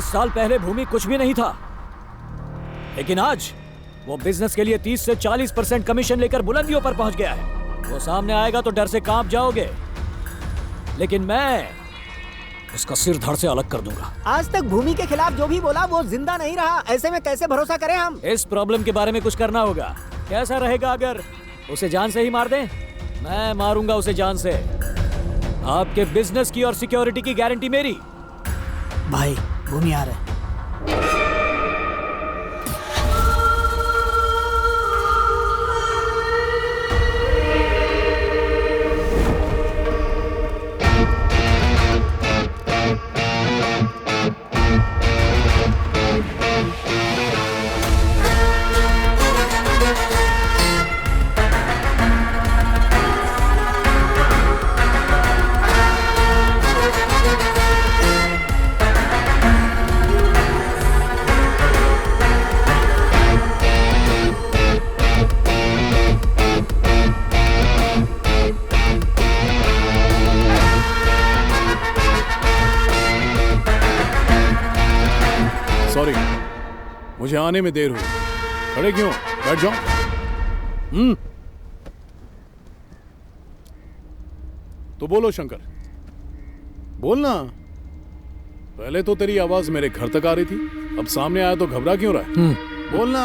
साल पहले भूमि कुछ भी नहीं था, लेकिन आज वो बिजनेस के लिए 30 से 40% कमीशन लेकर बुलंदियों पर पहुंच गया है। वो सामने आएगा तो डर से कांप जाओगे, लेकिन मैं उसका सिर धड़ से अलग कर दूंगा। आज तक भूमि के खिलाफ जो भी बोला वो जिंदा नहीं रहा, ऐसे में कैसे भरोसा करें हम? इस प्रॉब्लम के बारे में कुछ करना होगा। कैसा रहेगा अगर उसे जान से ही मार दें? मैं मारूंगा उसे जान से। आपके बिजनेस की और सिक्योरिटी की गारंटी मेरी। भाई भूमि आ रहा है। सॉरी, मुझे आने में देर हुई। खड़े क्यों? बैठ जाओ। तो बोलो शंकर, बोलना। पहले तो तेरी आवाज मेरे घर तक आ रही थी, अब सामने आया तो घबरा क्यों रहा है? बोलना।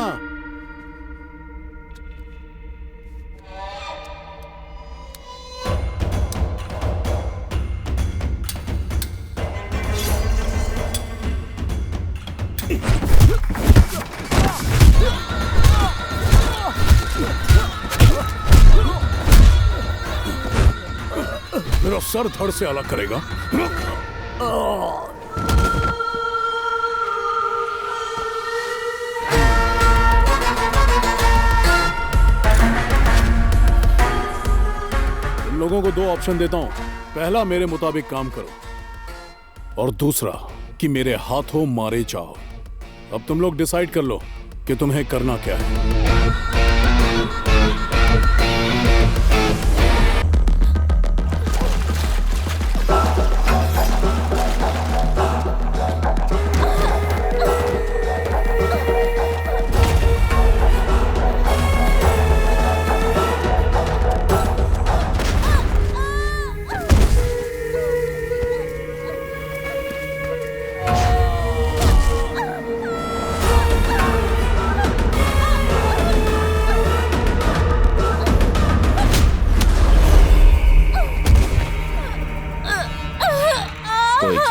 मेरा सर धड़ से अलग करेगा। तुम लोगों को दो ऑप्शन देता हूं। पहला, मेरे मुताबिक काम करो, और दूसरा कि मेरे हाथों मारे जाओ। अब तुम लोग डिसाइड कर लो कि तुम्हें करना क्या है।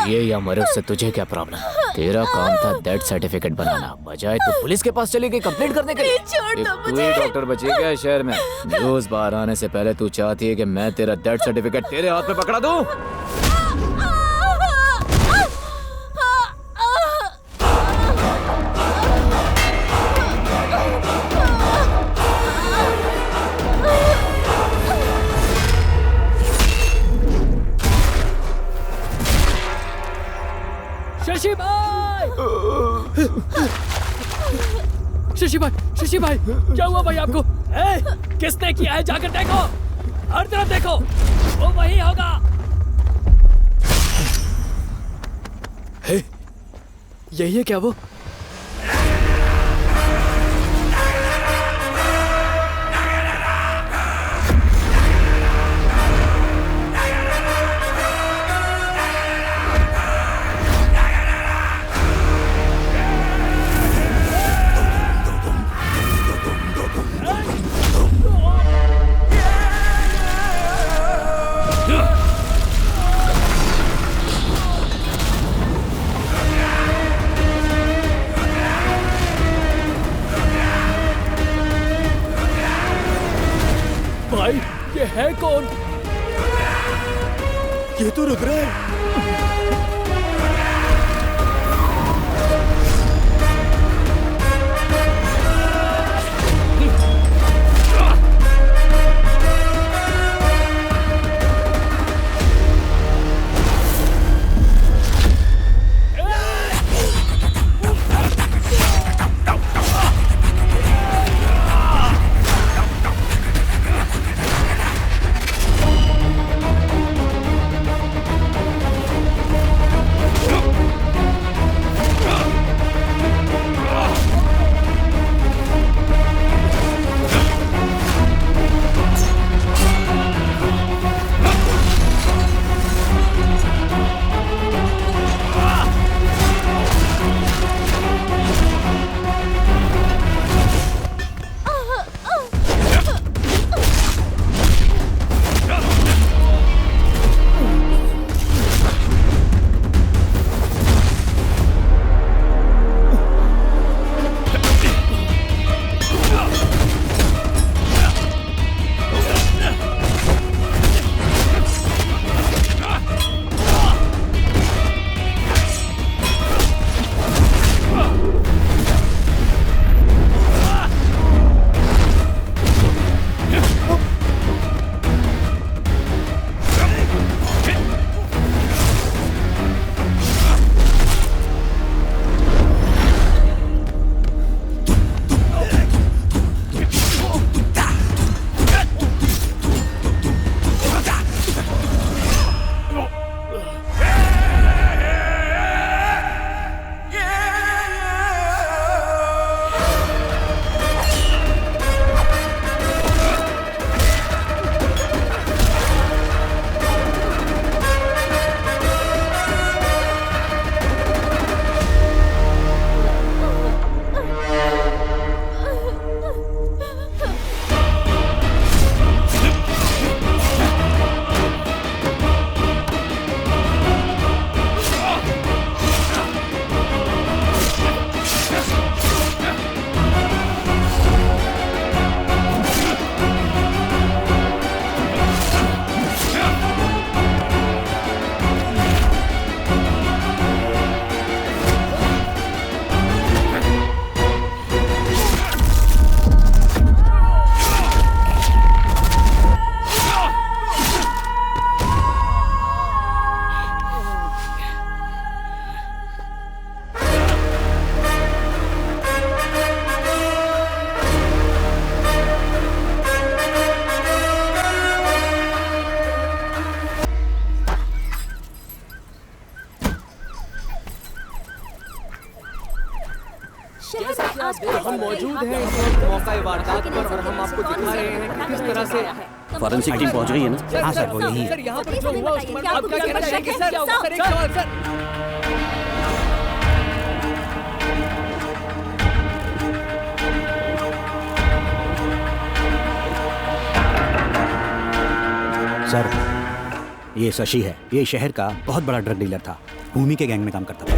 ये या मरे उससे तुझे क्या प्रॉब्लम? तेरा काम था डेथ सर्टिफिकेट बनाना, बजाय तू पुलिस के पास चली गई कंप्लेंट करने के लिए। तू ही डॉक्टर बची क्या शहर में? न्यूज़ बाहर आने से पहले तू चाहती है कि मैं तेरा डेथ सर्टिफिकेट तेरे हाथ में पकड़ा दूं? शशि भाई! शशि भाई, शशि भाई, क्या हुआ भाई आपको? किसने किया है? जाकर देखो, हर तरफ देखो, वो वही होगा। यही है क्या वो? भाई, ये है कौन? ये तो रुक रहा है। जैसा कि आप देख हम मौजूद हैं इस वक्त मौका वारदात पर और हम आपको दिखा रहे हैं कि किस तरह से फॉरेंसिक टीम पहुंच गई है ना? हाँ सर, वो यही है। सर यहाँ पर जो हुआ उसके बारे में आप क्या कहना चाहेंगे सर? सर एक सवाल सर। सर, ये शशि है। ये शहर का बहुत बड़ा ड्रग डीलर था। भूमि के गैंग में काम करता था।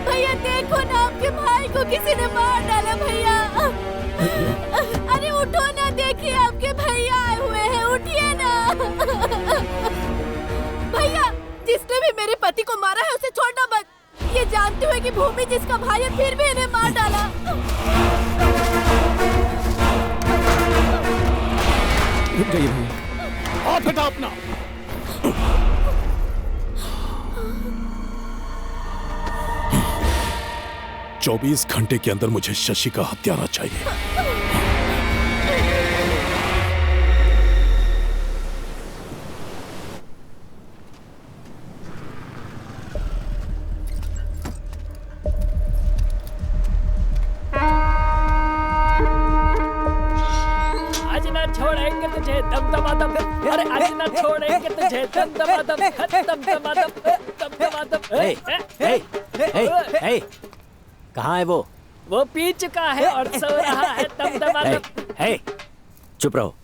भैया देखो ना, आपके भाई को किसी ने मार डाला भैया। अरे उठो ना, देखिए आपके भैया आए हुए हैं, उठिए ना। भैया, जिसने भी मेरे पति को मारा है उसे छोड़ना मत। ये जानते हुए कि भूमि जिसका भाई है फिर भी इन्हें मार डाला। रुक जाइए भैया। हाथ हटा अपना। चौबीस घंटे के अंदर मुझे शशि का हत्यारा चाहिए। आज ना छोड़ेंगे तुझे दमदमादम। अरे आज ना छोड़ेंगे तुझे दमदमादम, दमदमादम, दमदमादम। कहाँ है वो? वो पी चुका है और सो रहा है दमदमादम। हे, चुप रहो।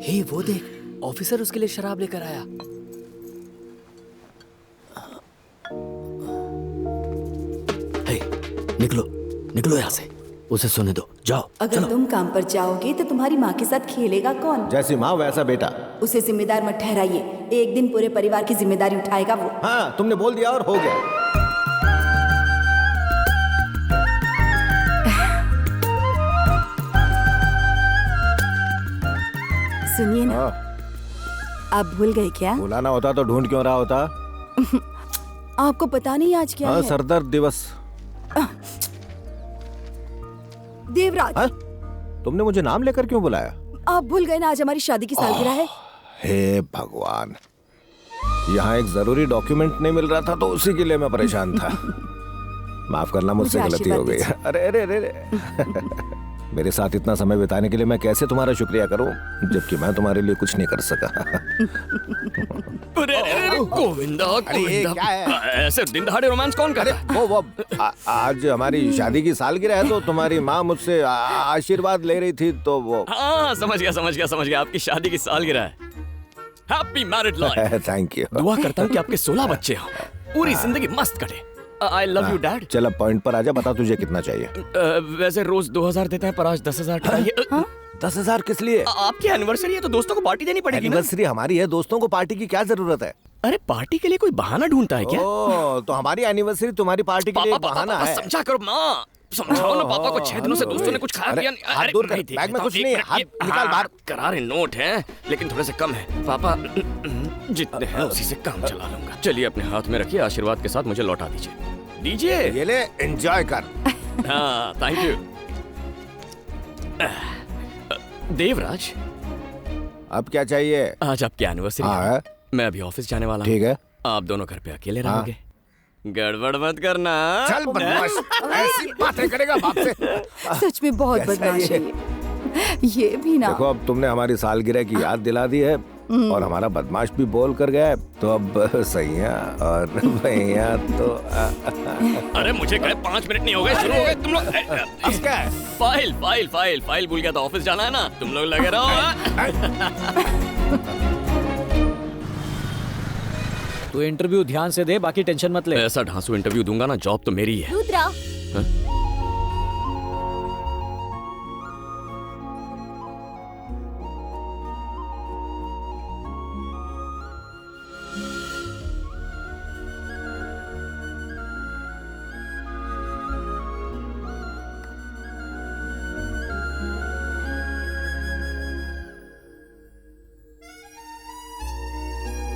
हे वो देख, ऑफिसर उसके लिए शराब लेकर आया। हे, निकलो निकलो यहाँ से, उसे सोने दो, जाओ। अगर तुम काम पर जाओगे तो तुम्हारी माँ के साथ खेलेगा कौन? जैसी माँ वैसा बेटा। उसे जिम्मेदार मत ठहराइए, एक दिन पूरे परिवार की जिम्मेदारी उठाएगा वो। हाँ, तुमने बोल दिया और हो गया। सुनिए ना, आप भूल गए क्या? बुलाना होता तो ढूंढ क्यों रहा होता? आपको पता नहीं आज क्या हाँ, है? सरदर्द दिवस। देवराज, तुमने मुझे नाम लेकर क्यों बुलाया? आप भूल गए ना आज हमारी शादी की सालगिरह है। हे भगवान, यहाँ एक जरूरी डॉक्यूमेंट नहीं मिल रहा था तो उसी के लिए मैं परेशान था। माफ करना, मुझसे मुझे गलती हो गई। आशीर्वाद अरे अरे अरे अरे। मेरे साथ इतना समय बिताने के लिए मैं कैसे तुम्हारा शुक्रिया करूं, जबकि मैं तुम्हारे लिए कुछ नहीं कर सका। गोविंदा ये क्या है? ऐसे दिन दहाड़े रोमांस कौन कर रहा है? वो आज हमारी शादी की सालगिरह है तो तुम्हारी माँ मुझसे आशीर्वाद ले रही थी तो वो। हाँ, समझ गया, आपकी शादी की सालगिरह है। Happy married life. Thank you. दुआ करता हूँ कि आपके 16 बच्चे हों, पूरी जिंदगी मस्त कटे। आई लव यू डैड। चल अब पॉइंट पर आजा, बता तुझे कितना चाहिए। वैसे रोज 2000 देते हैं पर आज 10,000 चाहिए। 10,000 किस लिए? आपकी एनिवर्सरी है तो दोस्तों को पार्टी देनी पड़ेगी ना। एनिवर्सरी हमारी है, दोस्तों को पार्टी की क्या जरूरत है? अरे पार्टी के लिए कोई बहाना ढूंढता है क्या? ओह, तो हमारी एनिवर्सरी तुम्हारी पार्टी के लिए बहाना है। समझा करो माँ, समझाओ ना पापा को। 6 दिनों से दोस्तों ने कुछ खाया पिया नहीं। हाथ दूर कर, बैग में कुछ नहीं है, हाथ निकाल बाहर। करारे नोट हैं लेकिन थोड़े से कम है पापा। जितने हैं उसी से काम चला लूंगा। चलिए अपने हाथ में रखिए, आशीर्वाद के साथ मुझे लौटा दीजिए। ये ले, एंजॉय कर। हाँ, थैंक यू। देवराज, अब क्या चाहिए? आज आपकी एनिवर्सरी है। मैं अभी ऑफिस जाने वाला हूँ। ठीक है। आप दोनों घर पे अकेले रहोगे। गड़बड़ मत करना। चल बदमाश, ऐसी बातें करेगा बाप से। सच में बहुत बदमाश है ये भी ना। देखो, अब तुमने हमारी सालगिरह की याद दिला दी है और हमारा बदमाश भी बोल कर गया है, तो अब सैया और भैया तो अरे मुझे कहे 5 मिनट नहीं हो गए, शुरू हो गए तुम लोग। अब क्या है? फाइल भूल गया था, ऑफिस जाना है ना, तुम लोग लगे रहो। तू इंटरव्यू ध्यान से दे, बाकी टेंशन मत ले। ऐसा ढांसू इंटरव्यू दूंगा ना, जॉब तो मेरी ही है। रुद्रा,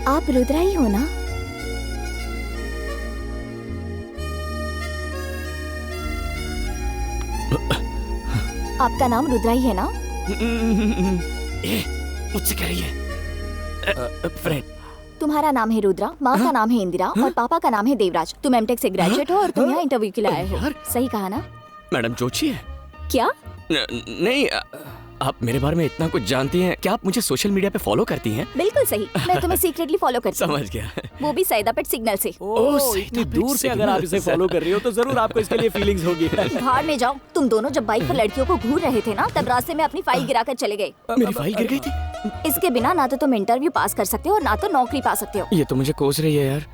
आप रुद्रा ही हो ना? आपका नाम रुद्रा ही है ना? मुझसे कह रही है फ्रेंड। तुम्हारा नाम है रुद्रा, माँ का नाम है इंदिरा और पापा का नाम है देवराज। तुम एमटेक से ग्रेजुएट हो और तुम यहाँ इंटरव्यू के लिए आए हो। सही कहा ना? मैडम जोशी है? क्या? नहीं, आप मेरे बारे में इतना कुछ जानती हैं। क्या आप मुझे सोशल मीडिया पे फॉलो करती हैं? बिल्कुल सही, मैं तुम्हें सीक्रेटली फॉलो करती हूँ। समझ गया। वो भी सैदापेट सिग्नल से। ओह, इतनी दूर से अगर आप इसे फॉलो कर रही हो तो जरूर आपको इसके लिए फीलिंग्स होगी। भाड़ में जाओ। तुम दोनों जब बाइक पर लड़कियों को घूर रहे थे ना, तब रास्ते में अपनी फाइल गिराकर चले गए। मेरी फाइल गिर गई थी? इसके बिना ना तो तुम इंटरव्यू पास कर सकते हो और ना तो नौकरी पा सकते हो। ये तो मुझे कोस रही है यार।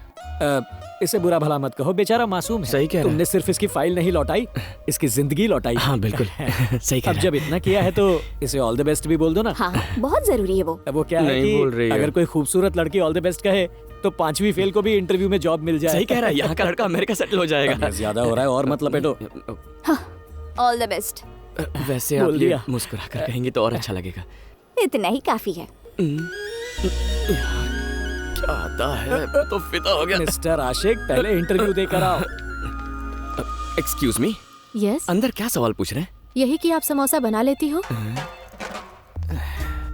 इसे बुरा भला मत कहो, बेचारा मासूम है। सही कह रहा है। तुमने सिर्फ इसकी फाइल नहीं लौटाई, इसकी जिंदगी लौटाई। हाँ बिल्कुल सही कह अब रहा जब इतना किया है तो इसे ऑल द बेस्ट भी बोल दो ना। हाँ, बहुत जरूरी है वो। अब वो क्या है नहीं बोल रही कि है। अगर कोई खूबसूरत लड़की ऑल द बेस्ट कहे तो 5वीं फेल को भी इंटरव्यू में जॉब मिल जाए। सही कह रहा है। यहाँ का लड़का अमेरिका सेटल हो जाएगा। ज्यादा हो रहा है और मत लपेटो। All the best. वैसे आप बोल ये दिया। मुस्कुरा कर कहेंगे तो और अच्छा लगेगा। इतना ही काफी है। क्या आता है तो फिदा हो गया। मिस्टर आशिक, पहले इंटरव्यू देकर आओ। एक्सक्यूज मी, यस, अंदर क्या सवाल पूछ रहे हैं? यही कि आप समोसा बना लेती हो?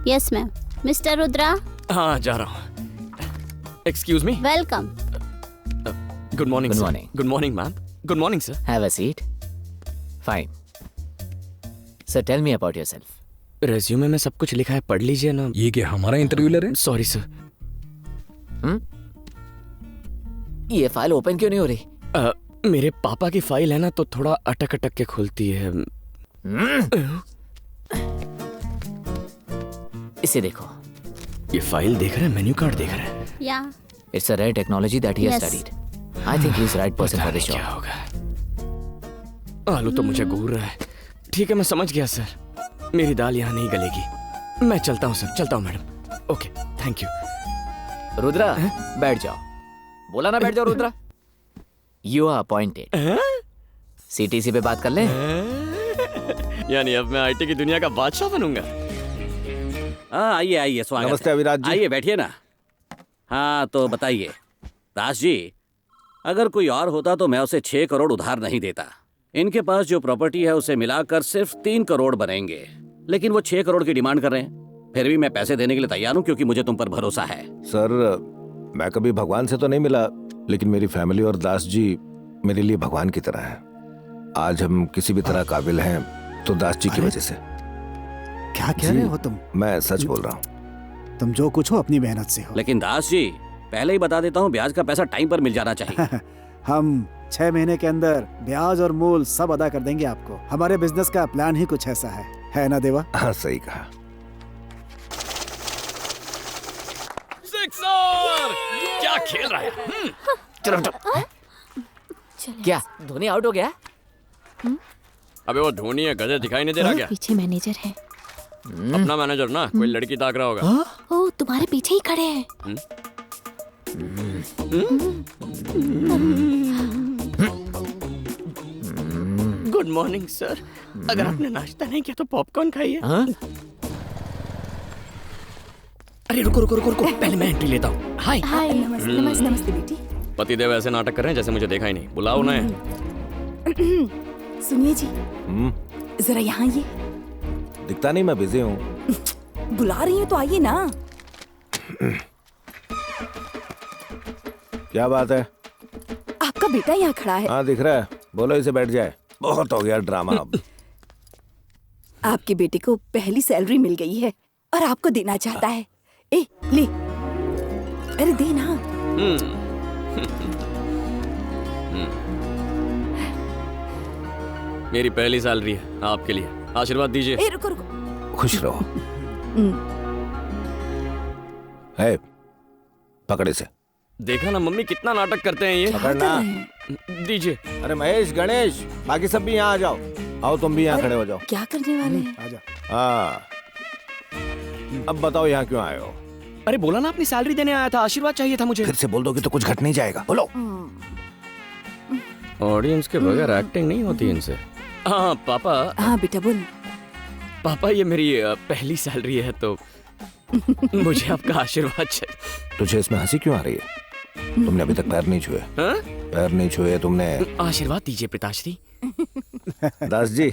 Yes ma'am. मिस्टर रुद्रा, हाँ जा रहा हूँ। Excuse me. Welcome. Good morning. Good morning. Good morning ma'am. Good morning sir. Have a seat. Fine. Sir, tell me about yourself. Resume में सब कुछ लिखा है, पढ़ लीजिए ना। ये क्या हमारा इंटरव्यू ले रहे हैं? Sorry sir. ये फाइल ओपन क्यों नहीं हो रही? मेरे पापा की फाइल है ना, तो थोड़ा अटक अटक के खुलती है। इसे देखो। ये फाइल देख रहे हैं, मेन्यू कार्ड देख रहे हैं। या It's a rare technology that he has Yes. studied. I think he's the right person पता for this नहीं क्या job. होगा। आलू तो मुझे घूर रहा है। ठीक है, मैं समझ गया सर। मेरी दाल यहाँ नहीं गलेगी। मैं चलता हूँ सर, चलता हूँ madam. Okay, thank you. Rudra, बैठ जाओ। बोला ना बैठ जाओ Rudra. You are appointed. CTC पे बात कर ले। यानी अब मैं आईटी की दुनिया का बादशाह बनूंगा। हाँ, आइए आइए, स्वागत नमस्ते है। अविराज जी। आइए बैठिए ना। हाँ तो बताइए दास जी, अगर कोई और होता तो मैं उसे 6 करोड़ उधार नहीं देता। इनके पास जो प्रॉपर्टी है उसे मिलाकर सिर्फ 3 करोड़ बनेंगे, लेकिन वो 6 करोड़ की डिमांड कर रहे हैं। फिर भी मैं पैसे देने के लिए तैयार हूँ क्योंकि मुझे तुम पर भरोसा है। सर, मैं कभी भगवान से तो नहीं मिला, लेकिन मेरी फैमिली और दास जी मेरे लिए भगवान की तरह है। आज हम किसी भी तरह काबिल हैं तो दास जी की वजह से। क्या कह रहे हो तुम? मैं सच बोल रहा हूँ। तुम जो कुछ हो अपनी मेहनत से हो। लेकिन दास जी, पहले ही बता देता हूँ, ब्याज का पैसा टाइम पर मिल जाना चाहिए। हम 6 महीने के अंदर ब्याज और मूल सब अदा कर देंगे आपको। हमारे बिजनेस का प्लान ही कुछ ऐसा है ना देवा? हाँ सही कहा। सिक्सर! क्या खेल रहा है? क्या धोनी आउट हो गया? अबे वो धोनी है, गधे दिखाई नहीं दे रहा क्या? पीछे मैनेजर है। अपना मैनेजर ना, कोई लड़की ताक रहा होगा। ओ, तुम्हारे पीछे ही खड़े हैं। Good morning sir. अगर आपने नाश्ता नहीं किया तो पॉपकॉर्न खाइए। अरे रुको रुको रुको रुको, पहले मैं एंट्री लेता हूँ। हाय हाय, नमस्ते नमस्ते नमस्ते बेटी। पतिदेव ऐसे नाटक कर रहे हैं जैसे मुझे देखा ही नहीं। बुलाओ उन्हें। सुनिए जी, जरा यहाँ ये। दिखता नहीं, मैं बिजी हूँ। बुला रही हूँ तो आइए ना। क्या बात है? आपका बेटा यहाँ खड़ा है। हाँ दिख रहा है। बोलो इसे बैठ जाए। बहुत हो गया ड्रामा अब। आपके बेटे को पहली सैलरी मिल गई है और आपको देना चाहता है। ए, ले। अरे दे ना। मेरी पहली सैलरी है, आपके लिए। आशीर्वाद दीजिए। ए, रुको रुको। खुश रहो। है, पकड़े से। देखा ना मम्मी, कितना नाटक करते हैं ये। पकड़ना। दीजिए। अरे महेश, गणेश, बाकी सब भी यहाँ आ जाओ। आओ तुम भी यहाँ खड़े हो जाओ। क्या करने वाले हैं? आजा। हाँ, अब बताओ यहाँ क्यों आए हो? अरे बोला ना, अपनी सैलरी देने आया था, आशीर्वाद चाहिए था मुझे। फिर से बोल दोगे तो कुछ घट नहीं जाएगा। बोलो। ऑडियंस के बगैर एक्टिंग नहीं होती इनसे। हाँ पापा। हाँ बेटा बोल। पापा, ये मेरी पहली सैलरी है तो मुझे आपका आशीर्वाद चाहिए। तुझे इसमें हंसी क्यों आ रही है? तुमने अभी तक पैर नहीं छुए। हाँ? पैर नहीं छुए तुमने। आशीर्वाद दीजिए पिताश्री। दास जी,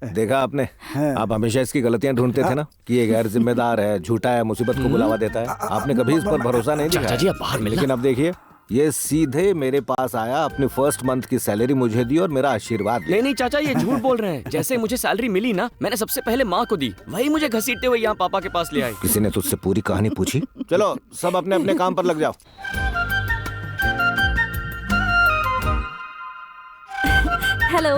देखा आपने, आप हमेशा इसकी गलतियां ढूंढते थे ना कि ये गैर जिम्मेदार है, झूठा है, मुसीबत को बुलावा देता है। आपने कभी इस पर भरोसा नहीं दिया। चाचा जी, आप बाहर मिलना। लेकिन अब देखिए, ये सीधे मेरे पास आया, अपनी फर्स्ट मंथ की सैलरी मुझे दी और मेरा आशीर्वाद दिया। नहीं चाचा, ये झूठ बोल रहे हैं। जैसे मुझे सैलरी मिली ना, मैंने सबसे पहले माँ को दी, वही मुझे घसीटते हुए यहाँ पापा के पास ले आई। किसी ने तुझसे पूरी कहानी पूछी? चलो सब अपने अपने काम पर लग जाओ। हेलो,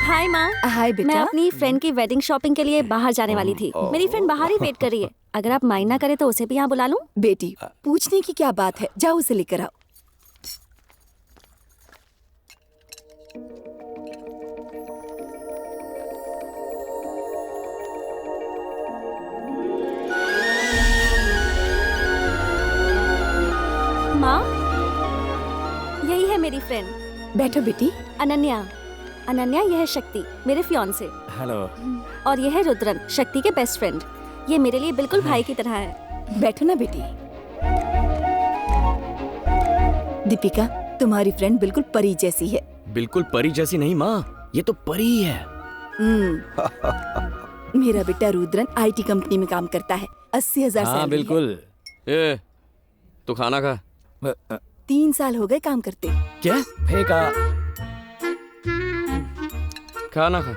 हाय माँ। हाय बेटा। मैं अपनी फ्रेंड की वेडिंग शॉपिंग के लिए बाहर जाने वाली थी। मेरी फ्रेंड बाहर ही वेट कर रही है। अगर आप माइंड ना करे तो उसे भी यहाँ बुला लूं? बेटी, पूछने की क्या बात है, जाओ उसे लेकर आओ। माँ, यही है मेरी फ्रेंड। बैठो बेटी। अनन्या। अनन्या, यह है शक्ति, मेरे फियांसे। हेलो। और यह है रुद्रन, शक्ति के बेस्ट फ्रेंड। ये मेरे लिए बिल्कुल भाई की तरह है। बैठो ना बेटी। दीपिका, तुम्हारी फ्रेंड बिल्कुल परी जैसी है। बिल्कुल परी जैसी नहीं माँ, ये तो परी ही है। मेरा बेटा रुद्रन IT कंपनी में काम करता है, 80,000 हाँ बिल्कुल। ए, तू खाना खा। 3 साल हो गए काम करते। क्या? फेंका। खाना खा।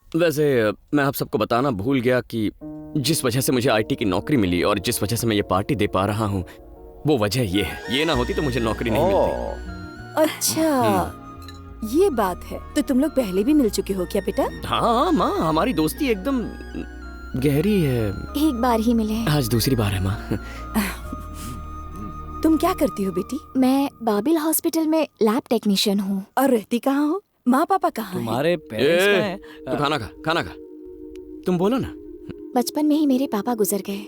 वैसे मैं आप सबको बताना भूल गया कि जिस वजह से मुझे IT की नौकरी मिली और जिस वजह से मैं ये पार्टी दे पा रहा हूँ, वो वजह ये है। ये ना होती तो मुझे नौकरी नहीं मिलती। अच्छा, ये बात है। तो तुम लोग पहले भी मिल चुके हो क्या बेटा? हाँ माँ, हमारी दोस्ती एकदम गहरी है। एक बार ही मिले हैं। आज दूसरी बार है माँ। तुम क्या करती हो बेटी? मैं बाबिल हॉस्पिटल में लैब टेक्नीशियन हूँ। और रहती कहाँ हो? माँ पापा कहाँ हैं? तुम्हारे पेरेंट्स में हैं। तू खाना खा, खाना खा। तुम बोलो ना। बचपन में ही मेरे पापा गुजर गए।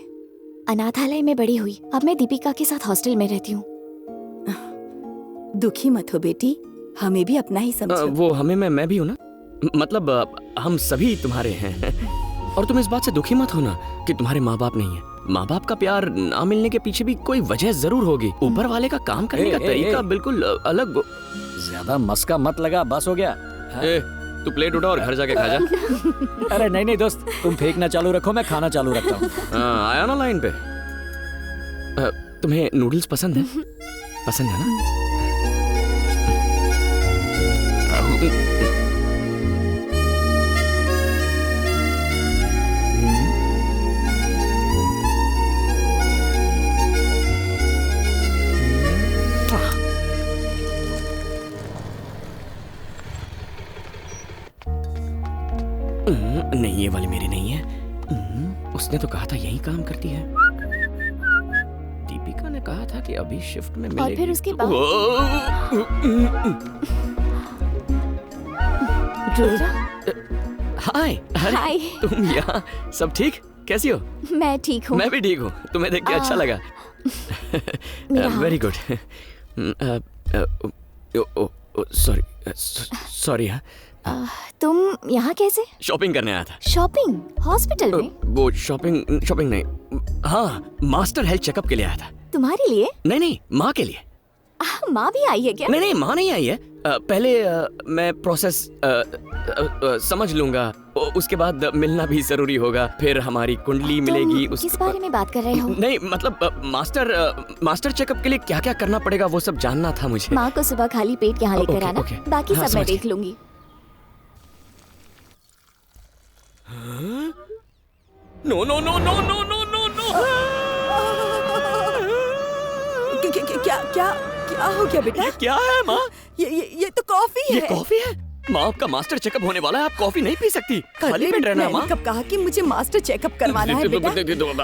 अनाथालय में बड़ी हुई। अब मैं दीपिका के साथ हॉस्टल में रहती हूँ। दुखी मत हो बेटी, हमें भी अपना ही समझो। वो हमें मैं भी हूँ ना, मतलब हम सभी तुम्हारे हैं। और तुम इस बात से दुखी मत होना कि तुम्हारे माँ बाप नहीं है। माँ बाप का प्यार ना मिलने के पीछे भी कोई वजह जरूर होगी। ऊपर वाले का काम करने का तरीका बिल्कुल अलग। ज्यादा मस्का मत लगा, बस हो गया। तू प्लेट उठा और घर जाके खा जा। अरे नहीं दोस्त, तुम फेंकना चालू रखो, मैं खाना चालू रखता हूँ। आया ना लाइन पे। तुम्हें नूडल्स पसंद है? पसंद है ना? नहीं, ये वाली मेरी नहीं है। उसने तो कहा था यही काम करती है। दीपिका ने कहा था कि अभी शिफ्ट में मिलेगी। और फिर उसके बाद हाय। हाय। तुम यहाँ? सब ठीक? कैसी हो? मैं ठीक हूँ। मैं भी ठीक हूँ। तुम्हें देख के अच्छा लगा। Very good. सॉरी। तुम यहाँ कैसे? शॉपिंग करने आया था। शॉपिंग? हॉस्पिटल में? वो शॉपिंग नहीं, हाँ, मास्टर हेल्थ चेकअप के लिए आया था। तुम्हारे लिए? नहीं, माँ के लिए। माँ भी आई है क्या? नहीं, माँ नहीं आई है। पहले मैं प्रोसेस समझ लूंगा, उसके बाद मिलना भी जरूरी होगा। फिर हमारी कुंडली मिलेगी। किस बारे में बात कर रहे हो? नहीं, मतलब मास्टर चेकअप के लिए क्या क्या करना पड़ेगा वो सब जानना था मुझे। माँ को सुबह खाली पेट यहाँ लेकर आना। बाकी सब मैं देख लूंगी। नो। क्या हो गया बेटा? क्या है माँ? ये तो कॉफी है। ये कॉफी है? माँ, आपका मास्टर चेकअप होने वाला है, आप कॉफी नहीं पी सकती। खाली पेट रहना है माँ। कब कहा कि मुझे मास्टर चेकअप करवाना है बेटा?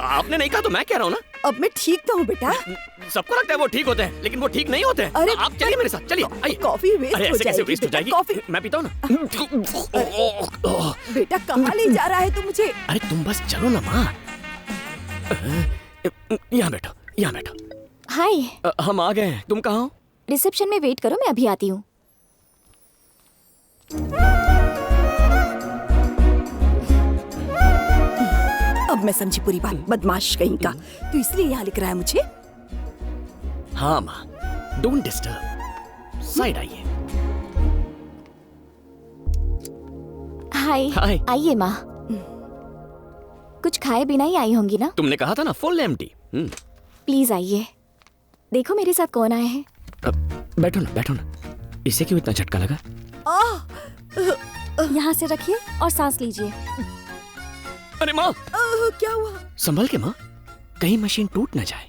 आपने नहीं कहा तो मैं कह रहा हूँ ना। अब मैं ठीक तो हूँ बेटा। सबको लगता है वो ठीक होते हैं, लेकिन वो ठीक नहीं होते हैं। अरे आप चलिए मेरे साथ, चलिए आइए। कॉफी वेस्ट हो जाएगी। कैसे वेस्ट हो जाएगी? कॉफी मैं पीता हूँ ना। बेटा कहाँ ले जा रहा है तू मुझे? अरे तुम बस चलो ना माँ। यहाँ बैठो। हाय। हम आ गए हैं, तुम कहाँ हो? रिसेप्शन में वेट करो, मैं अभी आती हूँ। अब अब मैं समझी पूरी बात। बदमाश कहीं का, तू इसलिए यहाँ लिख रहा है मुझे? हाँ माँ, डोंट डिस्टर्ब, साइड आइए। हाय। हाय। आइए माँ। कुछ खाए बिना ही आई होंगी ना? तुमने कहा था ना फुल एम्प्टी। प्लीज आइए, देखो मेरे साथ कौन आए हैं। बैठो ना, बैठो ना। इसे क्यों इतना झटका लगा? यहाँ से रखिए और सांस लीजिए। अरे माँ, क्या हुआ? संभल के माँ, कहीं मशीन टूट ना जाए।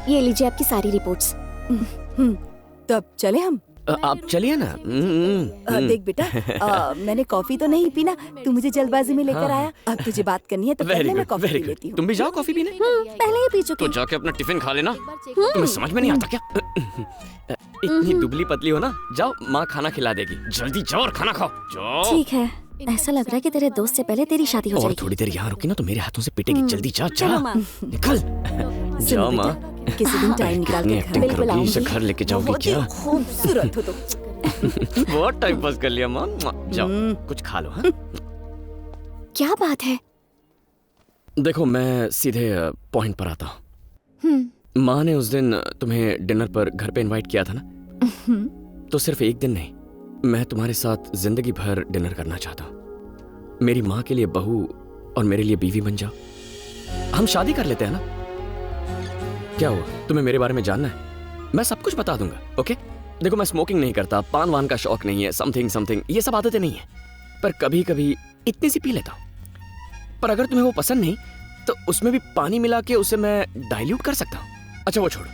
ये लीजिए आपकी सारी रिपोर्ट्स। तो अब चले हम? आप चलिए ना। देख बेटा, मैंने कॉफी तो नहीं पीना, तू मुझे जल्दबाजी में लेकर हाँ। आया। अब तुझे बात करनी है तो पहले मैं कॉफी पी लेती हूँ। तुम भी जाओ कॉफी पीने। पहले ही पी चुकी। तो जाके अपना टिफिन खा लेना। तुम्हें समझ में नहीं आता क्या? इतनी दुबली पतली हो ना, जाओ माँ खाना खिला देगी। जल्दी जाओ और खाना खाओ, जाओ। ठीक है, ऐसा लग रहा है कि तेरे दोस्त से पहले तेरी शादी हो और जाएगी। थोड़ी देर यहाँ रुकी ना तो मेरे हाथों से पिटेगी। जल्दी जा, चलो जा, माँ। निकल। जाओ माँ। किसी दिन टाइम निकाल के एक्टिंग करोगी, इसे घर लेके जाओगी क्या? खूबसूरत हो तुम। बहुत टाइम पास कर लिया माँ। जाओ कुछ खा लो। हाँ? क्या बात है? देखो मैं सीधे पॉइंट पर आता हूँ। माँ ने उस दिन तुम्हें डिनर पर घर पे इनवाइट किया था ना? तो सिर्फ एक दिन नहीं, मैं तुम्हारे साथ जिंदगी भर डिनर करना चाहता हूँ। मेरी माँ के लिए बहू और मेरे लिए बीवी बन जाओ। हम शादी कर लेते हैं ना? क्या हुआ, तुम्हें मेरे बारे में जानना है? मैं सब कुछ बता दूंगा। ओके? देखो मैं स्मोकिंग नहीं करता, पान वान का शौक नहीं है, समथिंग ये सब आदतें नहीं है, पर कभी कभी इतनी सी पी लेता हूँ। पर अगर तुम्हें वो पसंद नहीं तो उसमें भी पानी मिला के उसे मैं डाइल्यूट कर सकता हूँ। अच्छा वो छोड़ो,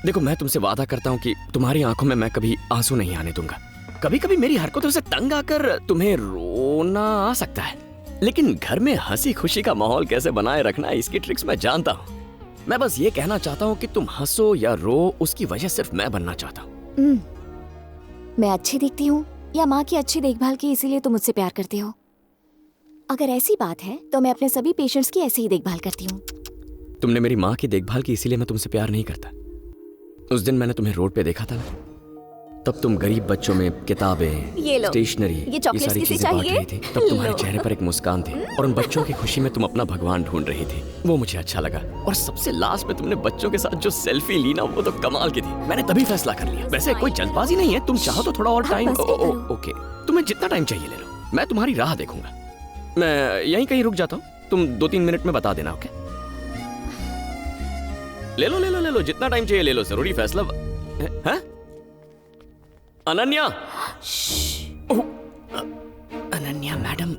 देखो मैं तुमसे वादा करता हूँ कि तुम्हारी आंखों में मैं कभी आंसू नहीं आने दूंगा। कभी कभी मेरी हरकतों से तंग आकर तुम्हें रोना आ सकता है, लेकिन घर में हंसी खुशी का माहौल कैसे बनाए रखना है इसकी ट्रिक्स मैं जानता हूँ। मैं बस ये कहना चाहता हूँ कि तुम हंसो या रो, उसकी वजह सिर्फ मैं बनना चाहता हूँ। मैं अच्छी दिखती हूँ या माँ की अच्छी देखभाल की इसीलिए तुम मुझसे प्यार करते हो? अगर ऐसी बात है तो मैं अपने सभी पेशेंट्स की ऐसे ही देखभाल करती हूँ। तुमने मेरी माँ की देखभाल की इसीलिए मैं तुमसे प्यार नहीं करता। उस दिन मैंने तुम्हें रोड पे देखा था ना, तब तुम गरीब बच्चों में किताबें, ये लो, स्टेशनरी, ये चॉकलेट्स सारी किसे चीजें बांट चाहिए? रही थी। तब तुम्हारे चेहरे पर एक मुस्कान थी और उन बच्चों की खुशी में तुम अपना भगवान ढूंढ रही थी। वो मुझे अच्छा लगा। और सबसे लास्ट में तुमने बच्चों के साथ जो सेल्फी ली ना, वो तो कमाल की थी। मैंने तभी फैसला कर लिया। वैसे कोई जल्दबाजी नहीं है, तुम चाहो तो थोड़ा और टाइम। ओके, तुम्हें जितना टाइम चाहिए ले लो, मैं तुम्हारी राह देखूंगा। मैं यहीं कहीं रुक जाता हूँ, तुम 2-3 मिनट में बता देना। ओके? ले लो, जितना टाइम चाहिए ले लो। जरूरी फैसला है? अनन्या, अनन्या मैडम,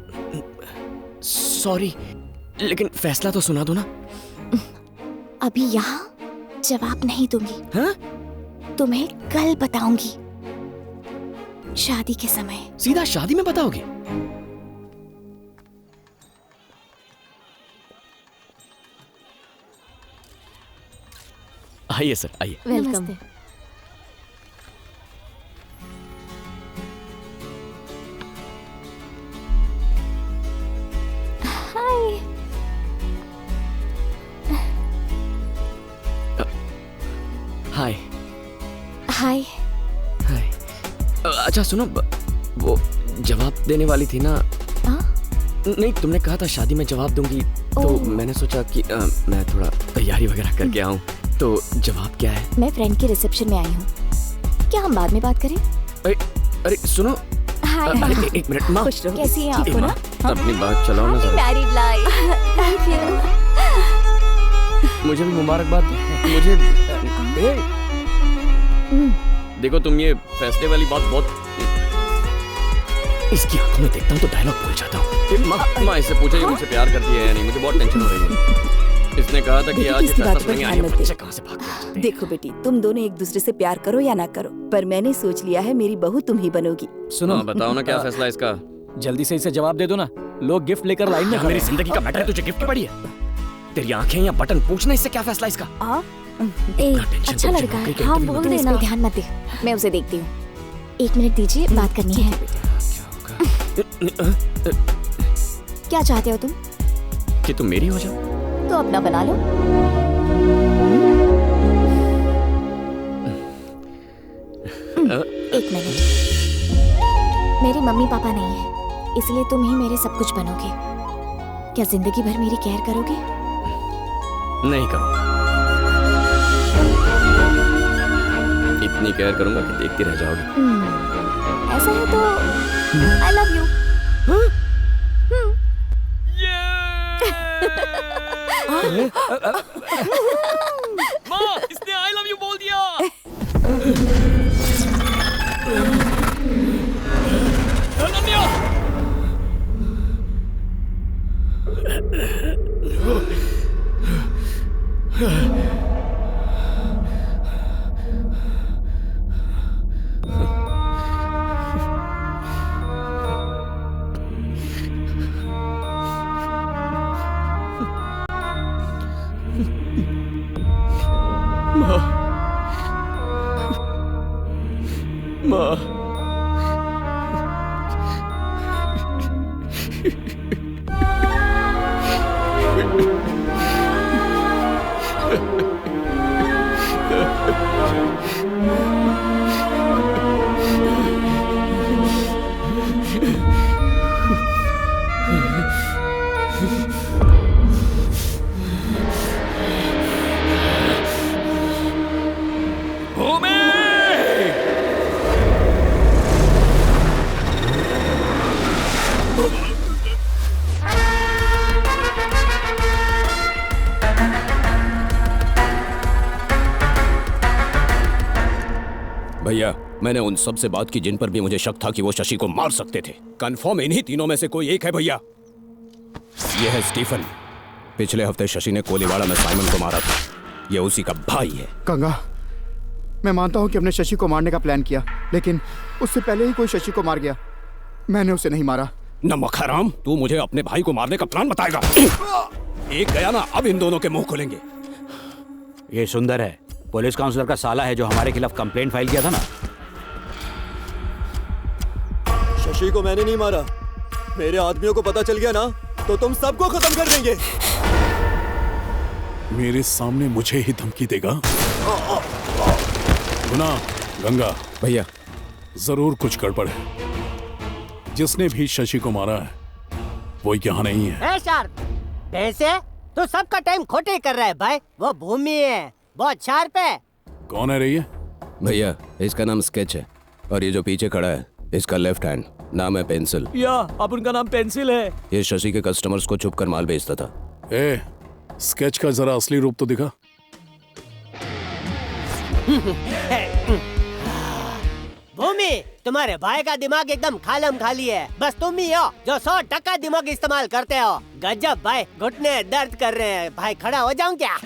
सॉरी, लेकिन फैसला तो सुना दो ना। अभी यहाँ जवाब नहीं दूंगी। हाँ? तुम्हें कल बताऊंगी, शादी के समय। सीधा शादी में बताओगे? आइए सर, आइए। वेलकम। हाय। हाय। हाय। अच्छा सुनो, वो जवाब देने वाली थी ना? नहीं, तुमने कहा था शादी में जवाब दूंगी, तो मैंने सोचा कि मैं थोड़ा तैयारी वगैरह करके आऊं। तो जवाब क्या है? मैं फ्रेंड के रिसेप्शन में आई हूँ, क्या हम बाद में बात करें? अरे सुनो। हाय। अरे एक मिनट माँ, कैसी हैं आप? माँ, अपनी बात चलाओ ना जरा। Married life. Thank you. मुझे भी मुबारकबाद। मुझे देखो, तुम ये फैसले वाली बात बहुत, इसकी आंखों में देखता हूँ तो डायलॉग भूल जाता हूँ। माँ इससे पूछो ये मुझसे प्यार करती है या नहीं, मुझे बहुत टेंशन हो रही है। इसने कहा था कि आज ये फैसला सुनेंगे, आज ये बच्चे कहाँ से भाग गए। देखो बेटी, तुम दोनों एक दूसरे से प्यार करो या ना करो, पर मैंने सोच लिया है मेरी बहू तुम ही बनोगी। सुनो, बताओ ना क्या फैसला इसका। जल्दी से इसे जवाब दे दो ना, लोग गिफ्ट लेकर लाइन में। मेरी जिंदगी का मैटर है, तुझे गिफ्ट पड़ी है? तेरी आंखें या बटन, पूछना इससे क्या फैसला इसका। अच्छा लड़का है, हाँ बोल देना। ध्यान मत दे, मैं उसे देखती हूँ। 1 मिनट दीजिए, बात करनी है। क्या चाहते हो तुम? कि तुम मेरी हो जाओ? तो अपना बना लो। एक मिनट, मेरे मम्मी पापा नहीं है, इसलिए तुम ही मेरे सब कुछ बनोगे। क्या जिंदगी भर मेरी केयर करोगे? नहीं करूंगा। इतनी केयर करूंगा कि देखती रह जाओगी। ऐसा है तो आई लव यू। माँ, इसने आई लव यू बोल दिया। अनन्या! माँ, भैया, मैंने उन सब से बात की जिन पर भी मुझे शक था कि वो शशि को मार सकते थे। कंफर्म इन्हीं तीनों में से कोई एक है भैया। यह है स्टीफन। पिछले हफ्ते शशि ने कोलीवाड़ा में साइमन को मारा था। यह उसी का भाई है। गंगा, मैं मानता हूं कि हमने शशि को मारने का प्लान किया, लेकिन उससे पहले ही कोई शशि को मार गया। मैंने उसे नहीं मारा। नमक हराम, तू मुझे अपने भाई को मारने का प्लान बताएगा? एक गया ना, अब इन दोनों के मुंह खुलेंगे। ये सुंदर है, पुलिस काउंसलर का साला है जो हमारे खिलाफ कंप्लेंट फाइल किया था ना। शशि को मैंने नहीं मारा। मेरे आदमियों को पता चल गया ना तो तुम सबको खत्म कर देंगे। मेरे सामने मुझे ही धमकी देगा? गुना, गंगा भैया, जरूर कुछ गड़बड़ है। जिसने भी शशि को मारा है वो यहाँ नहीं है। पैसे तो सबका टाइम खोटे कर रहा है भाई। वो भूमि है, बहुत शार्प है। कौन है रही है? भैया, इसका नाम स्केच है और ये जो पीछे खड़ा है इसका लेफ्ट हैंड, नाम है पेंसिल। या अब उनका नाम पेंसिल है। ये शशि के कस्टमर्स को छुप कर माल बेचता था। ए, स्केच का जरा असली रूप तो दिखा। भूमि, तुम्हारे भाई का दिमाग एकदम खालम खाली है। बस तुम ही हो जो 100% दिमाग इस्तेमाल करते हो। गजब भाई, घुटने दर्द कर रहे हैं भाई। खड़ा हो जाऊं क्या?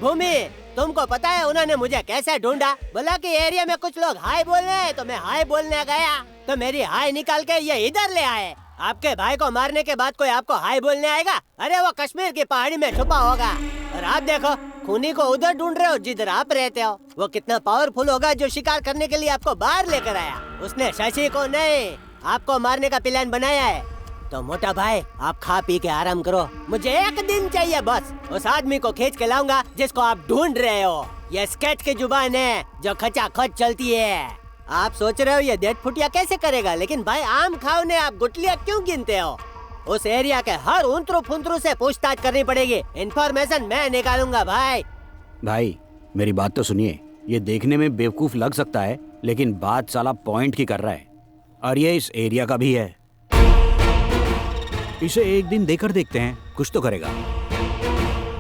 भूमि, तुमको पता है उन्होंने मुझे कैसे ढूंढा? बोला कि एरिया में कुछ लोग हाय बोल रहे हैं, तो मैं हाय बोलने गया तो मेरी हाय निकाल के ये इधर ले आए। आपके भाई को मारने के बाद कोई आपको हाय बोलने आएगा? अरे वो कश्मीर की पहाड़ी में छुपा होगा। और आप देखो, खूनी को उधर ढूंढ रहे हो जिधर आप रहते हो। वो कितना पावरफुल होगा जो शिकार करने के लिए आपको बाहर लेकर आया। उसने शशि को नहीं, आपको मारने का प्लान बनाया है। तो मोटा भाई, आप खा पी के आराम करो। मुझे एक दिन चाहिए बस। उस आदमी को खींच के लाऊंगा जिसको आप ढूंढ रहे हो। ये स्केच की जुबान है जो खचाखच चलती है। आप सोच रहे हो ये डेढ़ फुटिया कैसे करेगा, लेकिन भाई आम खाओ ने आप गुटलियाँ क्यों गिनते हो? उस एरिया के हर उंतरू फुंतरू से पूछताछ करनी पड़ेगी। इन्फॉर्मेशन मैं निकालूंगा भाई। भाई, मेरी बात तो सुनिए। ये देखने में बेवकूफ लग सकता है, लेकिन बात साला पॉइंट की कर रहा है। और ये इस एरिया का भी है। इसे एक दिन देकर देखते हैं, कुछ तो करेगा।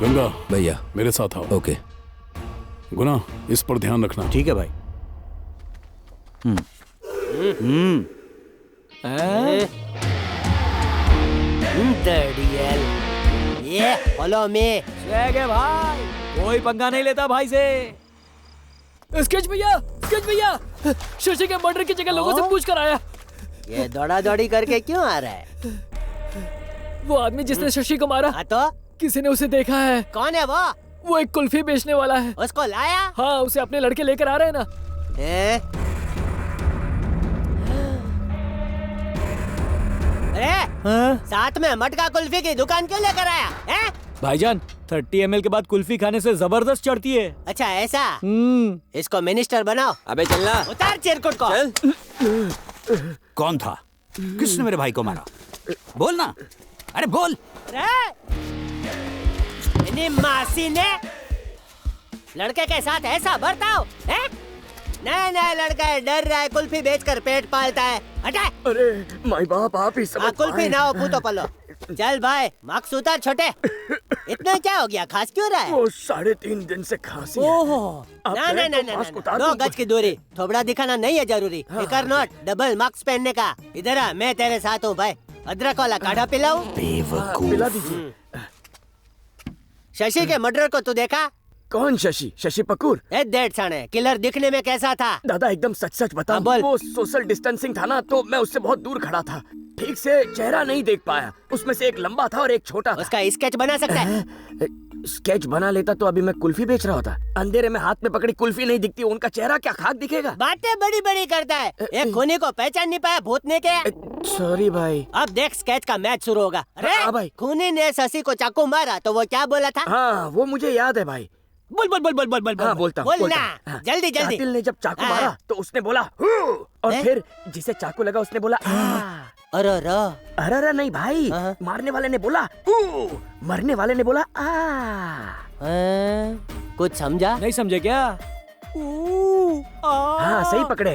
गंगा भैया, मेरे साथ आओ। ओके। गुना, इस पर ध्यान रखना। ठीक है भाई। ये फॉलो मी। स्वैग है भाई, कोई पंगा नहीं लेता भाई से। स्केच भैया, स्केच भैया, शशि के मर्डर की जगह लोगों से पूछ कर आया। ये दौड़ा दौड़ी करके क्यों आ रहा है? वो आदमी जिसने शशि को मारा, तो किसी ने उसे देखा है। कौन है वो? वो एक कुल्फी बेचने वाला है। उसको लाया? हाँ, उसे अपने लड़के लेकर आ रहे हैं ना। अरे साथ में मटका कुल्फी की दुकान क्यों लेकर आया है? भाईजान 30 ml के बाद कुल्फी खाने से जबरदस्त चढ़ती है। अच्छा ऐसा? इसको मिनिस्टर बनाओ। अबे चलना। उतार चिरकुट को। कौन था? किसने मेरे भाई को मारा? बोल ना, अरे बोल। मासी ने लड़के के साथ ऐसा बर्ताव है? नया लड़का है, डर रहा है, कुल्फी बेचकर पेट पालता है। हटा। अरे माई बाप आप ही समझ कुल्फी ना हो पूतो पलो। चल भाई मार्क्स उतार छोटे। इतना क्या हो गया, खास क्यों रहा है? वो 3.5 दिन से खांसी है। ओहो ना 2 गज की दूरी, थोबड़ा दिखाना नहीं है जरूरी। फिकर नोट डबल मार्क्स पहनने का। इधर आ, मैं तेरे साथ हूँ भाई। अदरक वाला काढ़ा पिलाऊं? पिला दीजिए। शशि के मर्डर को तू देखा? कौन शशि? शशि पकूर? डेढ़ साढ़े किलर दिखने में कैसा था? दादा एकदम सच बता। वो सोशल डिस्टेंसिंग था ना, तो मैं उससे बहुत दूर खड़ा था, ठीक से चेहरा नहीं देख पाया। उसमें से एक लंबा था और एक छोटा था। उसका स्केच बना सकता है? स्केच बना लेता तो अभी मैं कुल्फी बेच रहा होता। अंधेरे में हाथ में पकड़ी कुल्फी नहीं दिखती, उनका चेहरा क्या खाक दिखेगा? बातें बड़ी बड़ी करता है। एक खूनी को पहचान नहीं पाया भूतने के। सॉरी भाई। अब देख स्केच का मैच शुरू होगा। अरे भाई खूनी ने शशि को चाकू मारा तो वो क्या बोला था? हाँ वो मुझे याद है भाई। बोल हाँ, बोलता हूँ। हाँ, जल्दी कातिल ने जब चाकू मारा तो उसने बोला और फिर जिसे चाकू लगा उसने बोला अरे नहीं भाई, मारने वाले ने बोला मरने वाले ने बोला कुछ समझा? नहीं समझे क्या? हाँ सही पकड़े।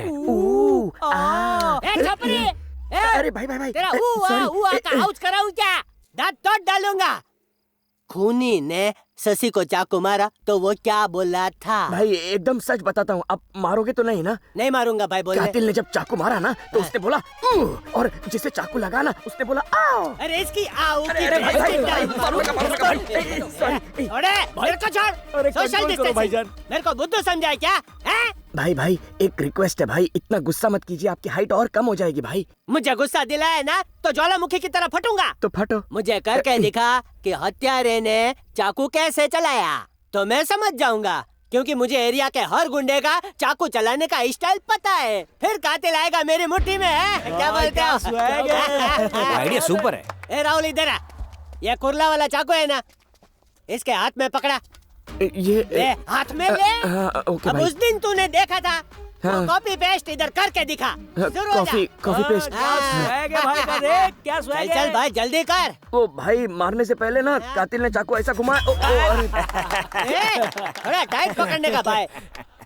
अरे भाई तेरा का आउच कराऊं क्या? दांत तोड़ डालूंगा। खूनी ने शशि को चाकू मारा तो वो क्या बोला था? भाई एकदम सच बताता हूँ, अब मारोगे तो नहीं ना? नहीं मारूंगा भाई। बोल। कातिल ने जब चाकू मारा ना तो उसने बोला और जिसे चाकू लगा ना उसने बोला आओ। अरे इसकी आओ की मेरे को बुद्धू समझाए क्या? भाई एक रिक्वेस्ट है भाई, इतना गुस्सा मत कीजिए, आपकी हाइट और कम हो जाएगी भाई। मुझे गुस्सा दिलाया ना तो ज्वालामुखी की तरह फटूंगा। तो फटो। मुझे करके दिखा कि हत्यारे ने चाकू कैसे चलाया तो मैं समझ जाऊंगा, क्योंकि मुझे एरिया के हर गुंडे का चाकू चलाने का स्टाइल पता है। फिर कातिल आएगा मेरी मुट्ठी में है। क्या बोलते हो? आइडिया सुपर है। ए राहुल इधर आ, ये कुर्ला वाला चाकू है ना, इसके हाथ में पकड़ा। ये हाथ में ले। अब उस दिन तूने देखा था, कॉपी पेस्ट इधर करके दिखा। Copy paste. चल भाई जल्दी कर। ओ भाई मारने से पहले ना कातिल ने चाकू ऐसा घुमाया। थोड़ा टाइट पकड़ने का भाई।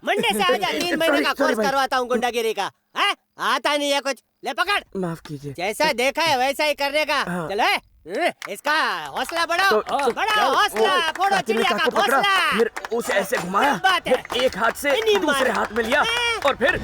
मंडे से आजा, 3 महीने का कोर्स करवाता हूँ गुंडागिरी का। आता नहीं है कुछ, ले पकड़। माफ कीजिए। जैसा देखा है वैसा ही करने का। चलो इसका हौसला बढ़ाओ, बढ़ाओ हौसला, फोड़ो चिड़िया का हौसला। फिर उसे ऐसे घुमाया, फिर एक हाथ से दूसरे हाथ में लिया और फिर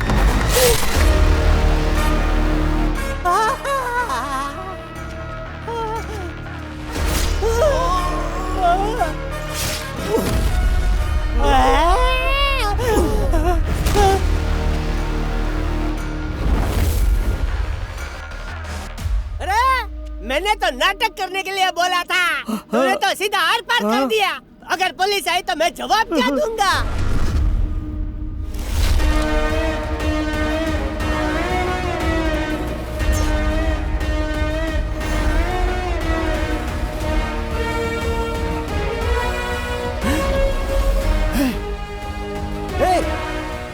मैंने तो नाटक करने के लिए बोला था, तूने तो सीधा आर पार कर दिया। अगर पुलिस आई तो मैं जवाब क्या दूंगा?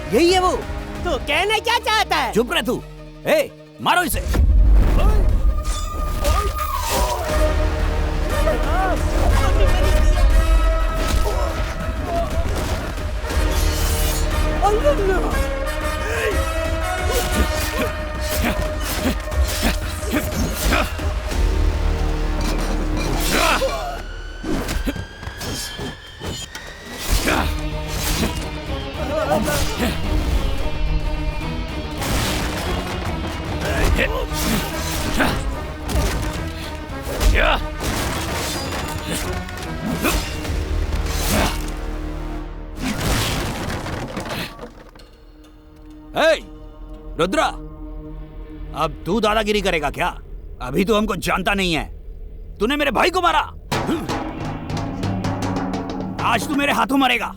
यही है वो। तू कहना क्या चाहता है? चुप रह तू। मारो इसे। रुद्रा, अब तू दादागिरी करेगा क्या? अभी तो हमको जानता नहीं है। तूने मेरे भाई को मारा, आज तू मेरे हाथों मरेगा।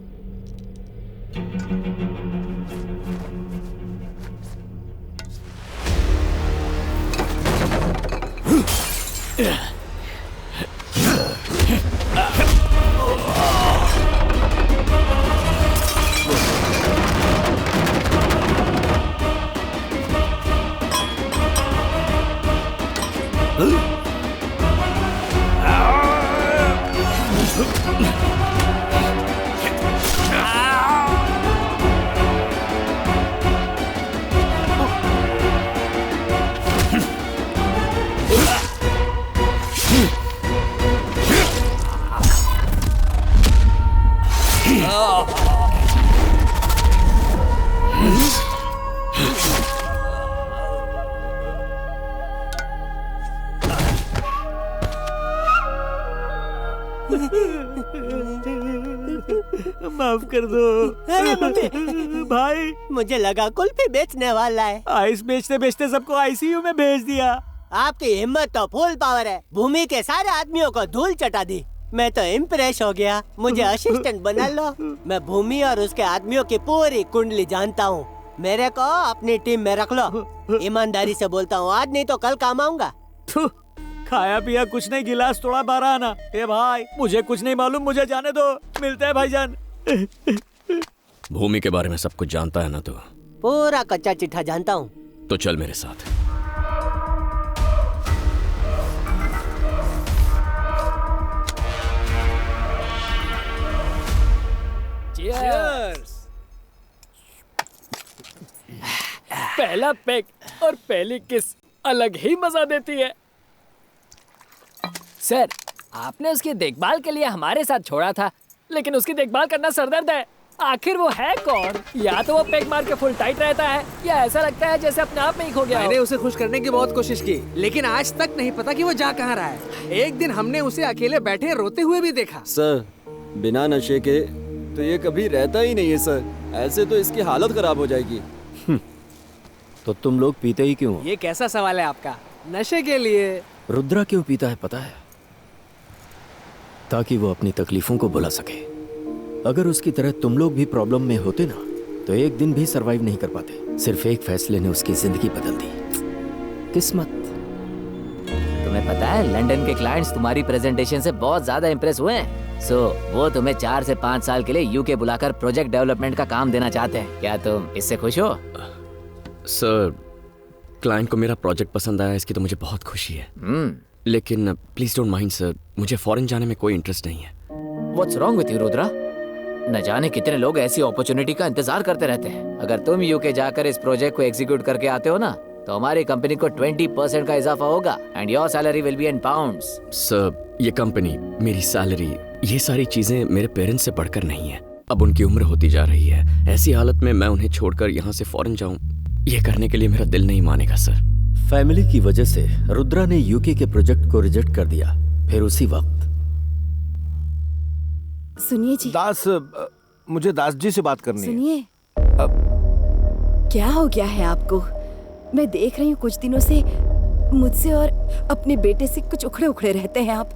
माफ कर दो। अरे मम्मी, भाई मुझे लगा कुल्फी बेचने वाला है। आइस बेचते बेचते सबको आईसीयू में भेज दिया। आपकी हिम्मत तो फुल पावर है। भूमि के सारे आदमियों को धूल चटा दी। मैं तो इम्प्रेस हो गया। मुझे असिस्टेंट बना लो। मैं भूमि और उसके आदमियों की पूरी कुंडली जानता हूँ। मेरे को अपनी टीम में रख लो। ईमानदारी से बोलता हूँ, आज नहीं तो कल काम आऊंगा। खाया पिया कुछ नहीं, गिलास तोड़ा 12 आना। ए भाई, मुझे कुछ नहीं मालूम, मुझे जाने दो। मिलते हैं भाईजान। भूमि के बारे में सब कुछ जानता है ना तू? पूरा कच्चा चिट्ठा जानता हूँ। तो चल मेरे साथ। Cheers! पहला पेग और पहली किस अलग ही मजा देती है। सर, आपने उसकी देखभाल के लिए हमारे साथ छोड़ा था, लेकिन उसकी देखभाल करना सरदर्द है। आखिर वो है कौन? या तो वो पेग मार के फुल टाइट रहता है, या ऐसा लगता है जैसे अपने आप में ही खो गया। मैंने उसे खुश करने की बहुत कोशिश की, लेकिन आज तक नहीं पता कि वो जा कहाँ रहा है। एक दिन हमने उसे अकेले बैठे रोते हुए भी देखा। सर, बिना नशे के तो ये कभी रहता ही नहीं है सर। ऐसे तो इसकी हालत खराब हो जाएगी। तो तुम लोग पीते ही क्यों? ये कैसा सवाल है आपका? नशे के लिए। रुद्रा क्यों पीता है पता है? ताकि वो अपनी तकलीफों को भुला सके। अगर उसकी तरह तुम लोग भी प्रॉब्लम में होते ना, तो एक दिन भी सरवाइव नहीं कर पाते। सिर्फ एक फैसले ने उसकी जिंदगी बदल दी। किस्मत। तुम्हें पता है, लंदन के क्लाइंट्स तुम्हारी प्रेजेंटेशन से बहुत ज्यादा इंप्रेस हुए हैं। वो तुम्हें 4 से 5 साल के लिए यूके बुलाकर प्रोजेक्ट डेवलपमेंट का काम देना चाहते हैं। क्या तुम इससे खुश हो? सर, क्लाइंट को मेरा प्रोजेक्ट पसंद आया, इसकी तो मुझे बहुत खुशी है। लेकिन प्लीज डोंट माइंड सर, मुझे फॉरेन जाने में कोई इंटरेस्ट नहीं है। What's wrong with you, Rudra? न जाने कितने लोग ऐसी अपॉर्चुनिटी का इंतजार करते रहते हैं। अगर तुम यूके जाकर इस प्रोजेक्ट को एग्जीक्यूट करके आते हो ना, तो हमारी कंपनी को 20% का इजाफा होगा and your salary will be in pounds. Sir, ये कंपनी, मेरी सैलरी, ये सारी चीजें मेरे पेरेंट्स से बढ़कर नहीं है। अब उनकी उम्र होती जा रही है। ऐसी हालत में मैं उन्हें छोड़कर यहाँ से फॉरेन जाऊँ, ये करने के लिए मेरा दिल नहीं मानेगा सर। फैमिली की वजह से रुद्रा ने यूके के प्रोजेक्ट को रिजेक्ट कर दिया। फिर उसी वक्त सुनिए जी। दास, मुझे दास जी से बात करनी है। सुनिए, क्या हो गया है आपको? मैं देख रही हूँ कुछ दिनों से मुझसे और अपने बेटे से कुछ उखड़े उखड़े रहते हैं आप।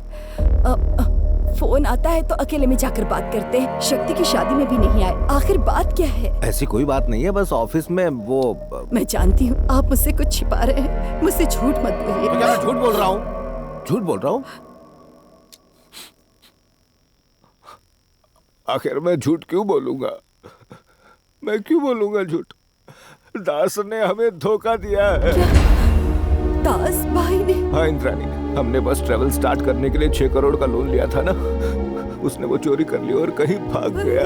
फोन आता है तो अकेले में जाकर बात करते हैं। शक्ति की शादी में भी नहीं आए। आखिर बात क्या है? ऐसी कोई बात नहीं है, बस ऑफिस में वो। मैं जानती हूँ आप मुझसे कुछ छिपा रहे हैं। मुझसे झूठ मत बोलिए। क्या मैं झूठ बोल रहा हूँ? झूठ बोल रहा हूँ? आखिर मैं झूठ क्यों बोलूंगा? मैं क्यों बोलूंगा झूठ? दास ने हमें धोखा दिया है। दास भाई ने? हाँ इंद्राणी, हमने बस ट्रेवल स्टार्ट करने के लिए 6 करोड़ का लोन लिया था ना, उसने वो चोरी कर लिया और कहीं भाग गया।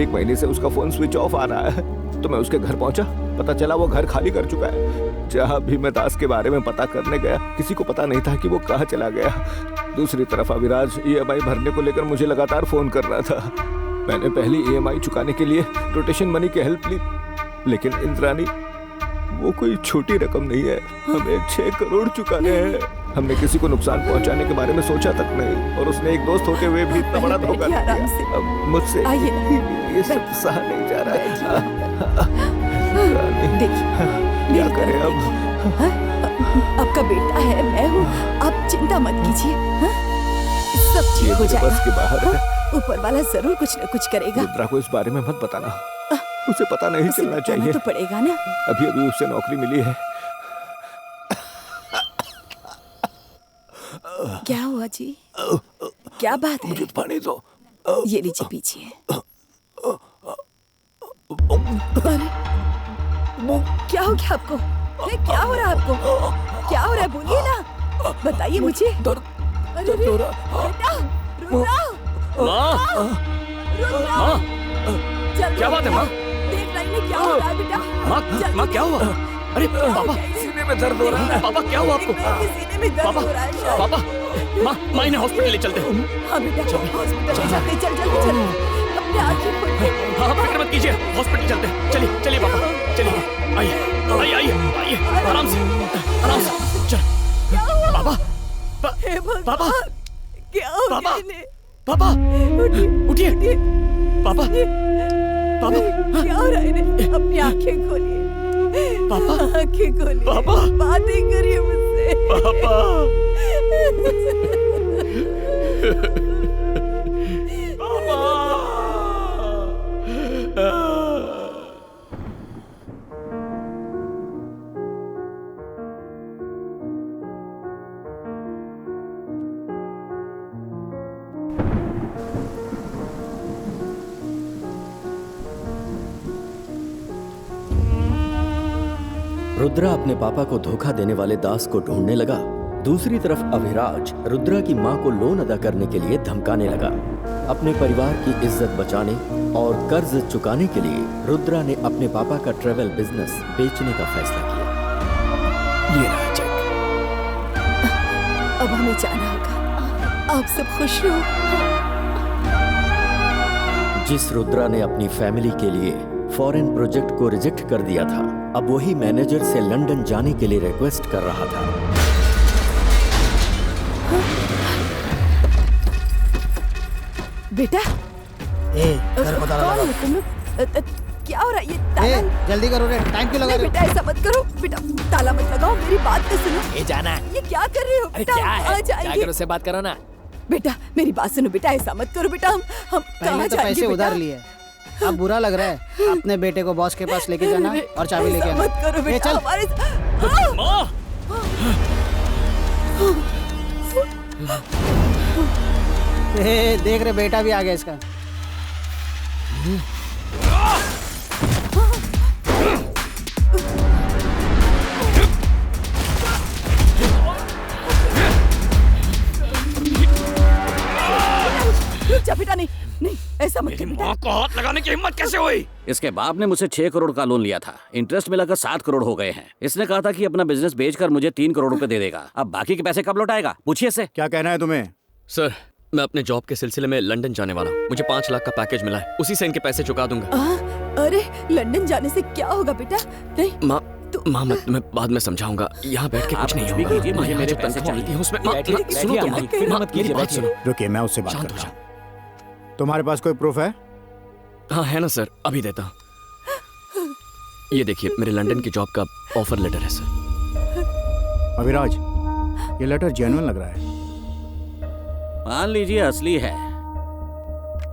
1 महीने से उसका फोन स्विच ऑफ आ रहा है। तो मैं उसके घर पहुंचा, पता चला वो घर खाली कर चुका है। जहाँ भी मैं दास के बारे में पता करने गया, किसी को पता नहीं था कि वो कहाँ चला गया। दूसरी तरफ अविराज EMI भरने को लेकर मुझे लगातार फोन कर रहा था। मैंने पहली EMI चुकाने के लिए रोटेशन मनी की हेल्प ली, लेकिन इंद्राणी वो कोई छोटी रकम नहीं है। हमें 6 करोड़ चुकाने हैं। हमने किसी को नुकसान पहुंचाने के बारे में सोचा तक नहीं, और उसने एक दोस्त होते हुए भी इतना बड़ा धोखा दिया। अब मुझसे ये सब सहा नहीं जा रहा है। क्या करें अब? आपका बेटा है, मैं हूँ, आप चिंता मत कीजिए। सब ठीक हो जाएगा। बस के बाहर है। ऊपर वाला जरूर कुछ न कुछ करेगा। रुद्रा को इस बारे में मत बताना, उसे पता नहीं चलना चाहिए। तो पड़ेगा ना। अभी उसे नौकरी मिली है। बुआ जी, क्या बात है? मुझे पानी दो। ये लीजिए पीछिए। क्या हो गया आपको? क्या हो रहा है आपको? क्या हो रहा है? बोलिए ना, बताइए मुझे। अरे बेटा, रुद्रा, माँ, क्या बात है माँ? देख रही है क्या हो रहा है बेटा? माँ क्या हुआ? अरे पापा, सीने में दर्द हो रहा है। पापा क्या हुआ आपको? सीने में दर्द हो रहा है शायद। पापा, माँ इन्हें हॉस्पिटल ले चलते हैं। हाँ बेटा, हॉस्पिटल ले चलते, चल जल्दी चल। अपने आँखें खोल के। हाँ फिक्र मत कीजिए, हॉस्पिटल चलते हैं। चलिए चलिए पापा, चलिए। आइए आइए आइए आइए, आराम से चल। पापा, पापा, क्या हो गया इन्हें? पापा, उठिए। पापा, पापा, क्या हो रहा है इन्हें? अपनी आँखें खोलिए। पापा, आँखें खोलिए। पापा, बातें करिए मुझसे। पापा। रुद्रा अपने पापा को धोखा देने वाले दास को ढूंढने लगा। दूसरी तरफ अभिराज रुद्रा की मां को लोन अदा करने के लिए धमकाने लगा। अपने परिवार की इज्जत बचाने और कर्ज चुकाने के लिए रुद्रा ने अपने पापा का ट्रैवल बिजनेस बेचने का फैसला किया। ये रहा चेक। अब हमें जाना होगा। आप सब खुश रहो। जिस रुद्रा ने अपनी फैमिली के लिए फॉरेन प्रोजेक्ट को रिजेक्ट कर दिया था, अब वही मैनेजर से लंदन जाने के लिए रिक्वेस्ट कर रहा था। बेटा, घर को ताला कौन लगाओ। हो तुम लोग? क्या हो रहा है? ये ताला जल्दी करो रे, टाइम क्यों लगा रहे हो? बेटा ऐसा मत करो। बेटा ताला मत लगाओ, मेरी बात तो सुनो। ये जाना। ये क्या कर रहे हो? अरे बेटा क्या है? आ जाएंगे। जाकर उससे बात करो ना। बेटा मेरी बात सुनो। बेटा ऐसा मत करो। बेटा हम पहले कहाँ तो जाएंगे पैसे बेटा? उधार लिए, अब बुरा लग रहा है। अपने बेटे को बॉस के पास लेके जाना और चाबी लेके ऐसा आना। मत करो ए, बेटा, चल। हमारे देख रहे बेटा भी आ गया इसका। जा बेटा, नहीं नहीं ऐसा मत कर बेटा। माँ को हाथ लगाने की हिम्मत कैसे हुई? इसके बाप ने मुझसे 6 करोड़ का लोन लिया था। इंटरेस्ट मिलाकर 7 करोड़ हो गए हैं। इसने कहा था कि अपना बिजनेस बेचकर मुझे 3 करोड़ रुपए दे देगा। अब बाकी के पैसे कब लौटाएगा? पूछिए इससे। क्या कहना है तुम्हें? सर, मैं अपने जॉब के सिलसिले में लंदन जाने वाला हूँ। मुझे 5 लाख का पैकेज मिला है, उसी से इनके पैसे चुका दूंगा। अरे लंदन जाने से क्या होगा बेटा? नहीं माँ मैं तुम्हें बाद में समझाऊंगा। यहाँ बैठ के कुछ नहीं होगा। माँ, यहाँ जो तनख्वाह मिलती है उसमें सुनो तो माँ, मेरी बात सुनो। रुकिए, मैं उससे बात करता हूँ। तुम्हारे पास कोई प्रूफ है? हाँ है ना सर, अभी देता हूँ। ये देखिए, मेरे लंदन की जॉब का ऑफर लेटर है सर। अभिराज, ये लेटर जेन्युइन लग रहा है। मान लीजिए असली है,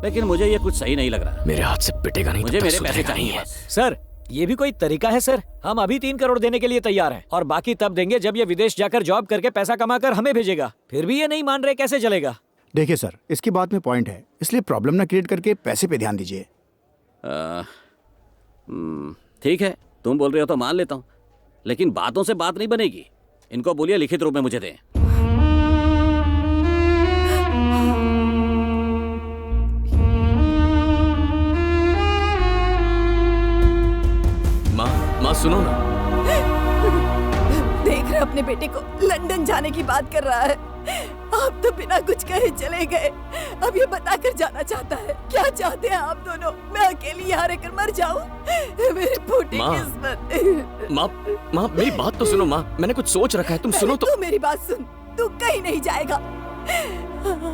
लेकिन मुझे ये कुछ सही नहीं लग रहा। मेरे हाथ से पिटेगा नहीं, मुझे मेरे पैसे चाहिए बस। सर, ये भी कोई तरीका है सर? हम अभी 3 करोड़ देने के लिए तैयार हैं और बाकी तब देंगे जब ये विदेश जाकर जॉब करके पैसा कमाकर हमें भेजेगा। फिर भी ये नहीं मान रहे, कैसे चलेगा? देखिए सर, इसकी बात में पॉइंट है, इसलिए प्रॉब्लम ना क्रिएट करके पैसे पे ध्यान दीजिए। ठीक है, तुम बोल रहे हो तो मान लेता हूँ, लेकिन बातों से बात नहीं बनेगी। इनको बोलिए लिखित रूप में मुझे दें। माँ सुनो ना। देख रहे अपने बेटे को लंदन जाने की बात कर रहा है। आप तो बिना कुछ कहे चले गए, अब ये बताकर जाना चाहता है। क्या चाहते हैं आप दोनों? मैं अकेली यहाँ रहकर मर जाऊं? मेरी फूटी किस्मत। माँ मेरी बात तो सुनो। माँ, मैंने कुछ सोच रखा है, तुम सुनो तो। तू मेरी बात सुन, तू कहीं नहीं जाएगा।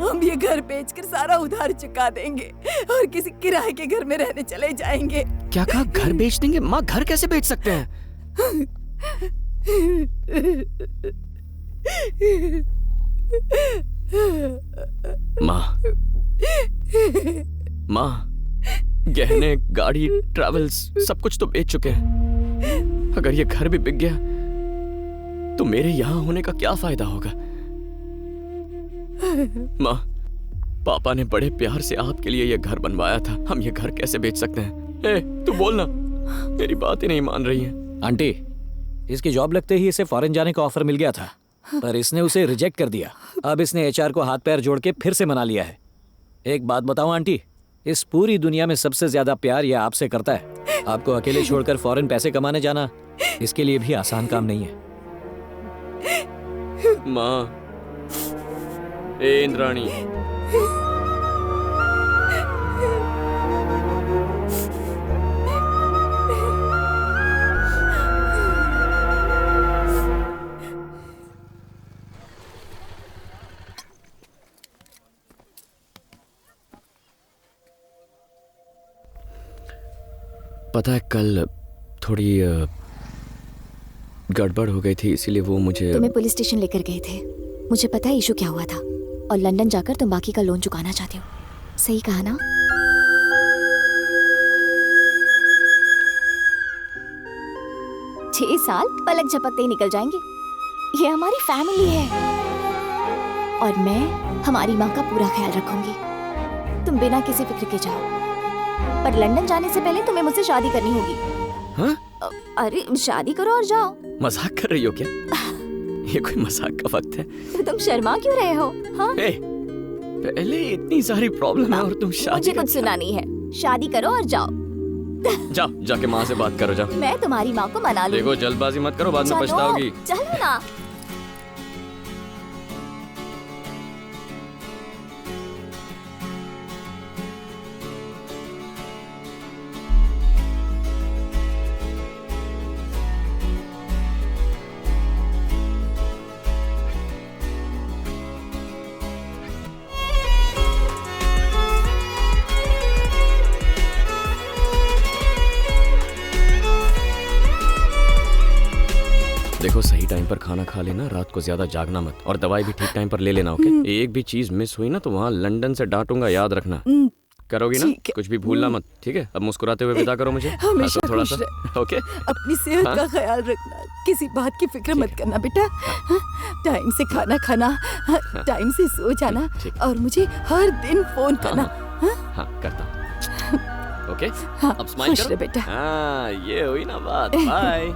हम ये घर बेचकर सारा उधार चुका देंगे और किसी किराए के घर में रहने चले जाएंगे। क्या कहा? घर बेच देंगे? माँ घर कैसे बेच सकते हैं? माँ, गहने, गाड़ी, ट्रैवल्स सब कुछ तो बेच चुके हैं। अगर ये घर भी बिक गया तो मेरे यहाँ होने का क्या फायदा होगा? माँ, पापा ने बड़े प्यार से आपके लिए ये घर बनवाया था, हम ये घर कैसे बेच सकते हैं? ए, तू बोलना, मेरी बात ही नहीं मान रही है। आंटी, इसकी जॉब लगते ही इसे फॉरेन जाने का ऑफर मिल गया था, पर इसने उसे रिजेक्ट कर दिया। अब इसने एचआर को हाथ पैर जोड़ के फिर से मना लिया है। एक बात बताऊं आंटी, इस पूरी दुनिया में सबसे ज्यादा प्यार ये आपसे करता है। आपको अकेले छोड़कर फॉरेन पैसे कमाने जाना इसके लिए भी आसान काम नहीं है। माँ, ए इंद्राणी, पता है कल थोड़ी गड़बड़ हो गई थी, इसीलिए वो मुझे तुम्हें पुलिस स्टेशन लेकर गए थे। मुझे पता है इशू क्या हुआ था, और लंदन जाकर तुम बाकी का लोन चुकाना चाहते हो। सही कहा ना? छह साल पलक झपकते ही निकल जाएंगे। ये हमारी फैमिली है और मैं हमारी माँ का पूरा ख्याल रखूंगी। तुम बिना किसी फिक्र के जाओ, पर लंदन जाने से पहले तुम्हें मुझसे शादी करनी होगी। हाँ? अरे शादी करो और जाओ। मजाक कर रही हो क्या? ये कोई मजाक का वक्त है? तो तुम शर्मा क्यों रहे हो? हाँ? पहले इतनी सारी प्रॉब्लम है और तुम शादी। मुझे कुछ सुना नहीं है, शादी करो और जाओ। जाओ, जाके माँ से बात करो, जाओ। मैं तुम्हारी माँ को मना लूंगी। देखो, जल्दबाजी मत करो, बाद में पछताओगी। चलो ना। देखो, सही टाइम पर खाना खा लेना, रात को ज्यादा जागना मत, और दवाई भी ठीक टाइम पर ले लेना, ओके? एक भी चीज मिस हुई ना तो वहाँ लंदन से डांटूंगा, याद रखना। करोगी ना? कुछ भी भूलना मत, ठीक है? अब मुस्कुराते हुए विदा करो मुझे। हमेशा थोड़ा खुश सा, ओके? अपनी सेहत का ख्याल रखना, किसी बात की फिक्र मत करना बेटा। टाइम से खाना खाना, टाइम से सो जाना, और मुझे हर दिन फोन करना। हाँ, करता हूँ, ओके? अब स्माइल खुश करो रह बेटा। हाँ, ये हुई ना बात। बाय।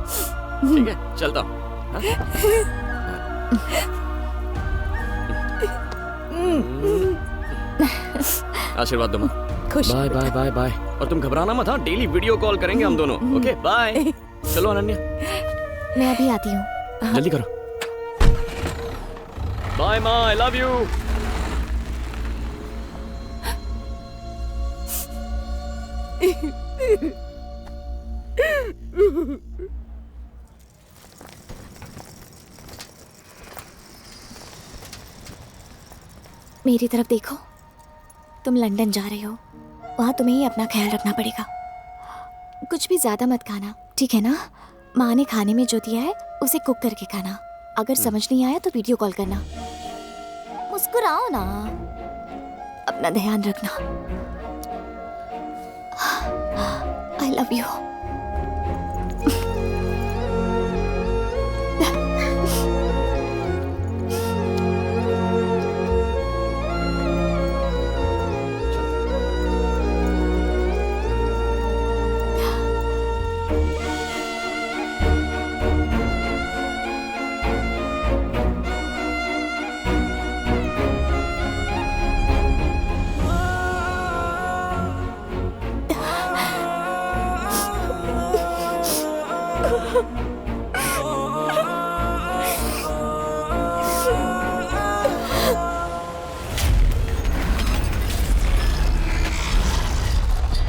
ठीक है, चलता हूँ। आशीर्वाद दो माँ। Bye bye bye bye. और तुम घबराना मत, हाँ? डेली वीडियो कॉल करेंगे हम दोनों, ओके? बाय। चलो अनन्या, मैं अभी आती हूँ। जल्दी करो। बाय माँ, आई लव यू। मेरी तरफ देखो, तुम लंदन जा रहे हो, वहाँ तुम्हें ही अपना ख्याल रखना पड़ेगा। कुछ भी ज्यादा मत खाना, ठीक है ना? माँ ने खाने में जो दिया है उसे कुक करके खाना। अगर समझ नहीं आया तो वीडियो कॉल करना। मुस्कुराओ ना, अपना ध्यान रखना। I love you.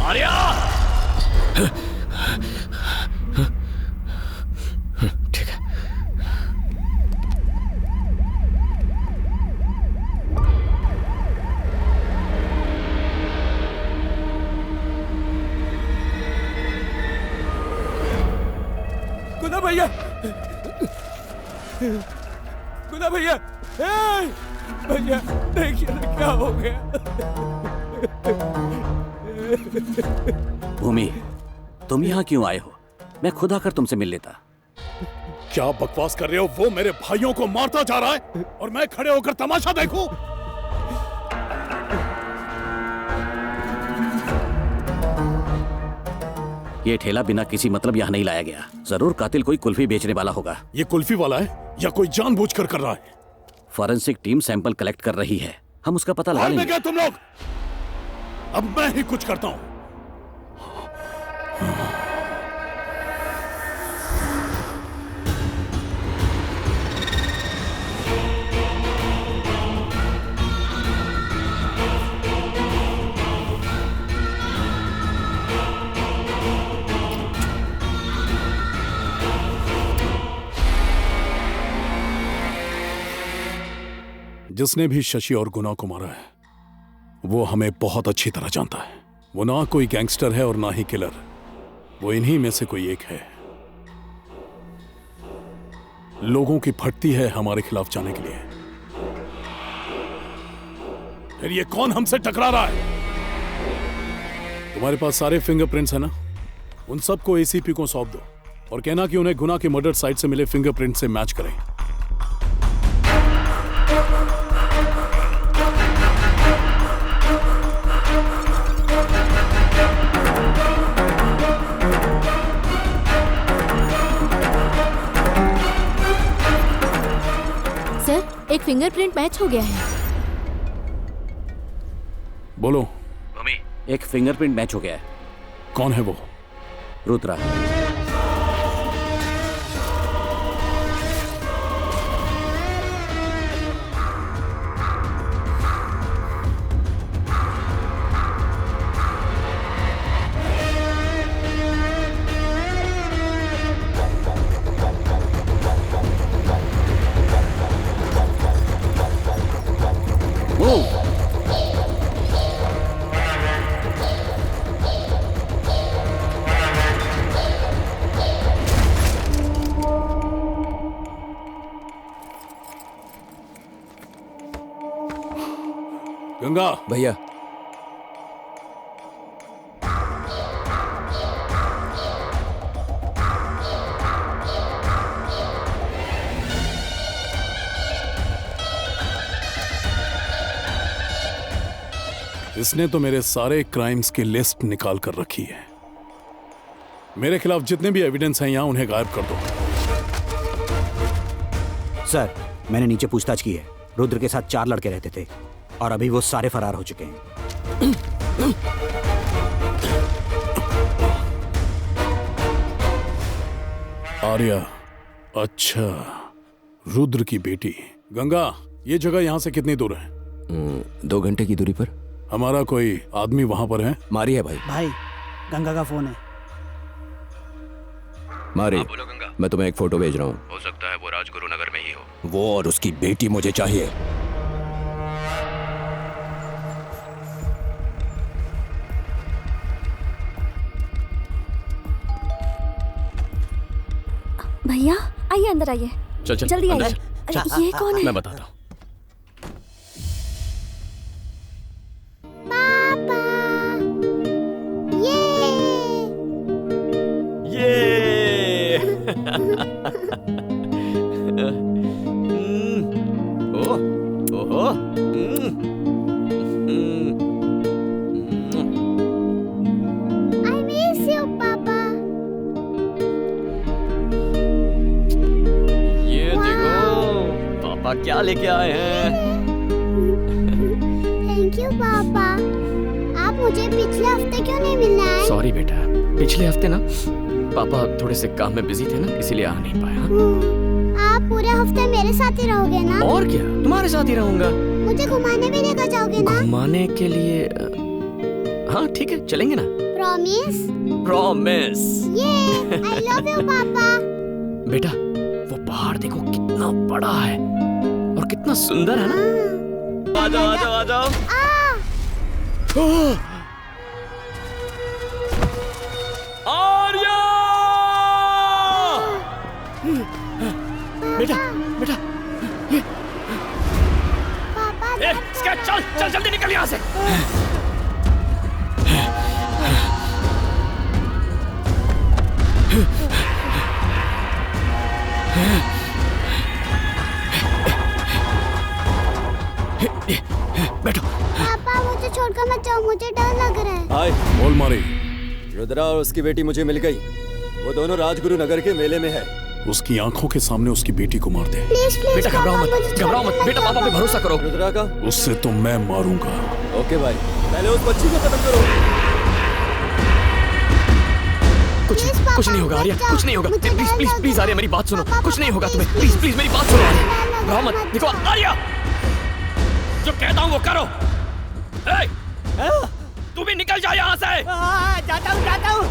आर्या! ठीक है। गुना भैया, गुना भैया, भैया देखिए ना क्या हो गया। भूमि, तुम यहाँ क्यों आए हो? मैं खुद आकर तुमसे मिल लेता। क्या बकवास कर रहे हो? वो मेरे भाइयों को मारता जा रहा है और मैं खड़े होकर तमाशा देखूं? ये ठेला बिना किसी मतलब यहाँ नहीं लाया गया। जरूर कातिल कोई कुल्फी बेचने वाला होगा। ये कुल्फी वाला है या कोई जानबूझकर कर रहा है? फॉरेंसिक टीम सैंपल कलेक्ट कर रही है, हम उसका पता लगा लेंगे। क्या तुम लोग? अब मैं ही कुछ करता हूं। जिसने भी शशि और गुना को मारा है वो हमें बहुत अच्छी तरह जानता है। वो ना कोई गैंगस्टर है और ना ही किलर, वो इन्हीं में से कोई एक है। लोगों की फटती है हमारे खिलाफ जाने के लिए। फिर ये कौन हमसे टकरा रहा है? तुम्हारे पास सारे फिंगरप्रिंट्स है ना? उन सबको एसीपी को सौंप दो और कहना कि उन्हें गुना के मर्डर साइट से मिले फिंगरप्रिंट से मैच करें। एक फिंगरप्रिंट मैच हो गया है। बोलो। मम्मी, एक फिंगरप्रिंट मैच हो गया है। कौन है वो? रुद्रा। गंगा भैया, इसने तो मेरे सारे क्राइम्स की लिस्ट निकाल कर रखी है। मेरे खिलाफ जितने भी एविडेंस हैं यहां उन्हें गायब कर दो। सर, मैंने नीचे पूछताछ की है। रुद्र के साथ 4 लड़के रहते थे और अभी वो सारे फरार हो चुके हैं। आर्या, अच्छा, रुद्र की बेटी। गंगा, ये जगह यहां से कितनी दूर है? 2 घंटे की दूरी पर। हमारा कोई आदमी वहां पर है? मारी है भाई। भाई, गंगा का फोन है। मारी, मैं तुम्हें एक फोटो भेज रहा हूँ। हो सकता है वो राजगुरु नगर में ही हो। वो और उसकी बेटी मुझे चाहिए। भैया आइए, अंदर आइए। चल चल जल्दी अंदर आइए। चल। अरे ये कौन है? मैं बताता हूँ। ओहो। I miss you, पापा। ये देखो पापा क्या लेके आए हैं। थैंक यू पापा। आप मुझे पिछले हफ्ते क्यों नहीं मिलने आए? सॉरी बेटा, पिछले हफ्ते ना पापा थोड़े से काम में बिजी थे ना, इसीलिए आ नहीं पाया। आप पूरे हफ्ते मेरे साथ ही रहोगे ना? और क्या, तुम्हारे साथ ही रहूंगा। मुझे घुमाने भी लेकर जाओगे ना? घुमाने के लिए हाँ ठीक है, चलेंगे ना। प्रॉमिस? प्रॉमिस। ये आई लव यू पापा। बेटा वो पहाड़ देखो कितना बड़ा है और कितना सुंदर है ना। आ जाओ आ जाओ आ जाओ। आर्या! बेटा बेटा ये पापा। चल चल जल्दी निकल यहाँ से। बैठो। पापा मुझे छोड़कर मत जाओ, मुझे डर लग रहा है। बोल मारी, रुद्रा और उसकी बेटी मुझे मिल गई। वो दोनों राजगुरु नगर के मेले में है। उसकी आंखों के सामने उसकी बेटी को मार दे। बेटा घबराओ मत, बेटा पापा पे भरोसा करो। रुद्रा का उससे तो मैं मारूंगा। ओके भाई, पहले उस बच्ची को खत्म करो। कुछ नहीं होगा आर्या, कुछ नहीं होगा। प्लीज प्लीज प्लीज आर्या, मेरी बात सुनो। कुछ नहीं होगा तुम्हें, प्लीज प्लीज मेरी बात सुनो आर्या। घबराओ मत। देखो आर्या, जो कहता हूँ वो करो। तू भी निकल जा यहाँ से। जाता हूँ।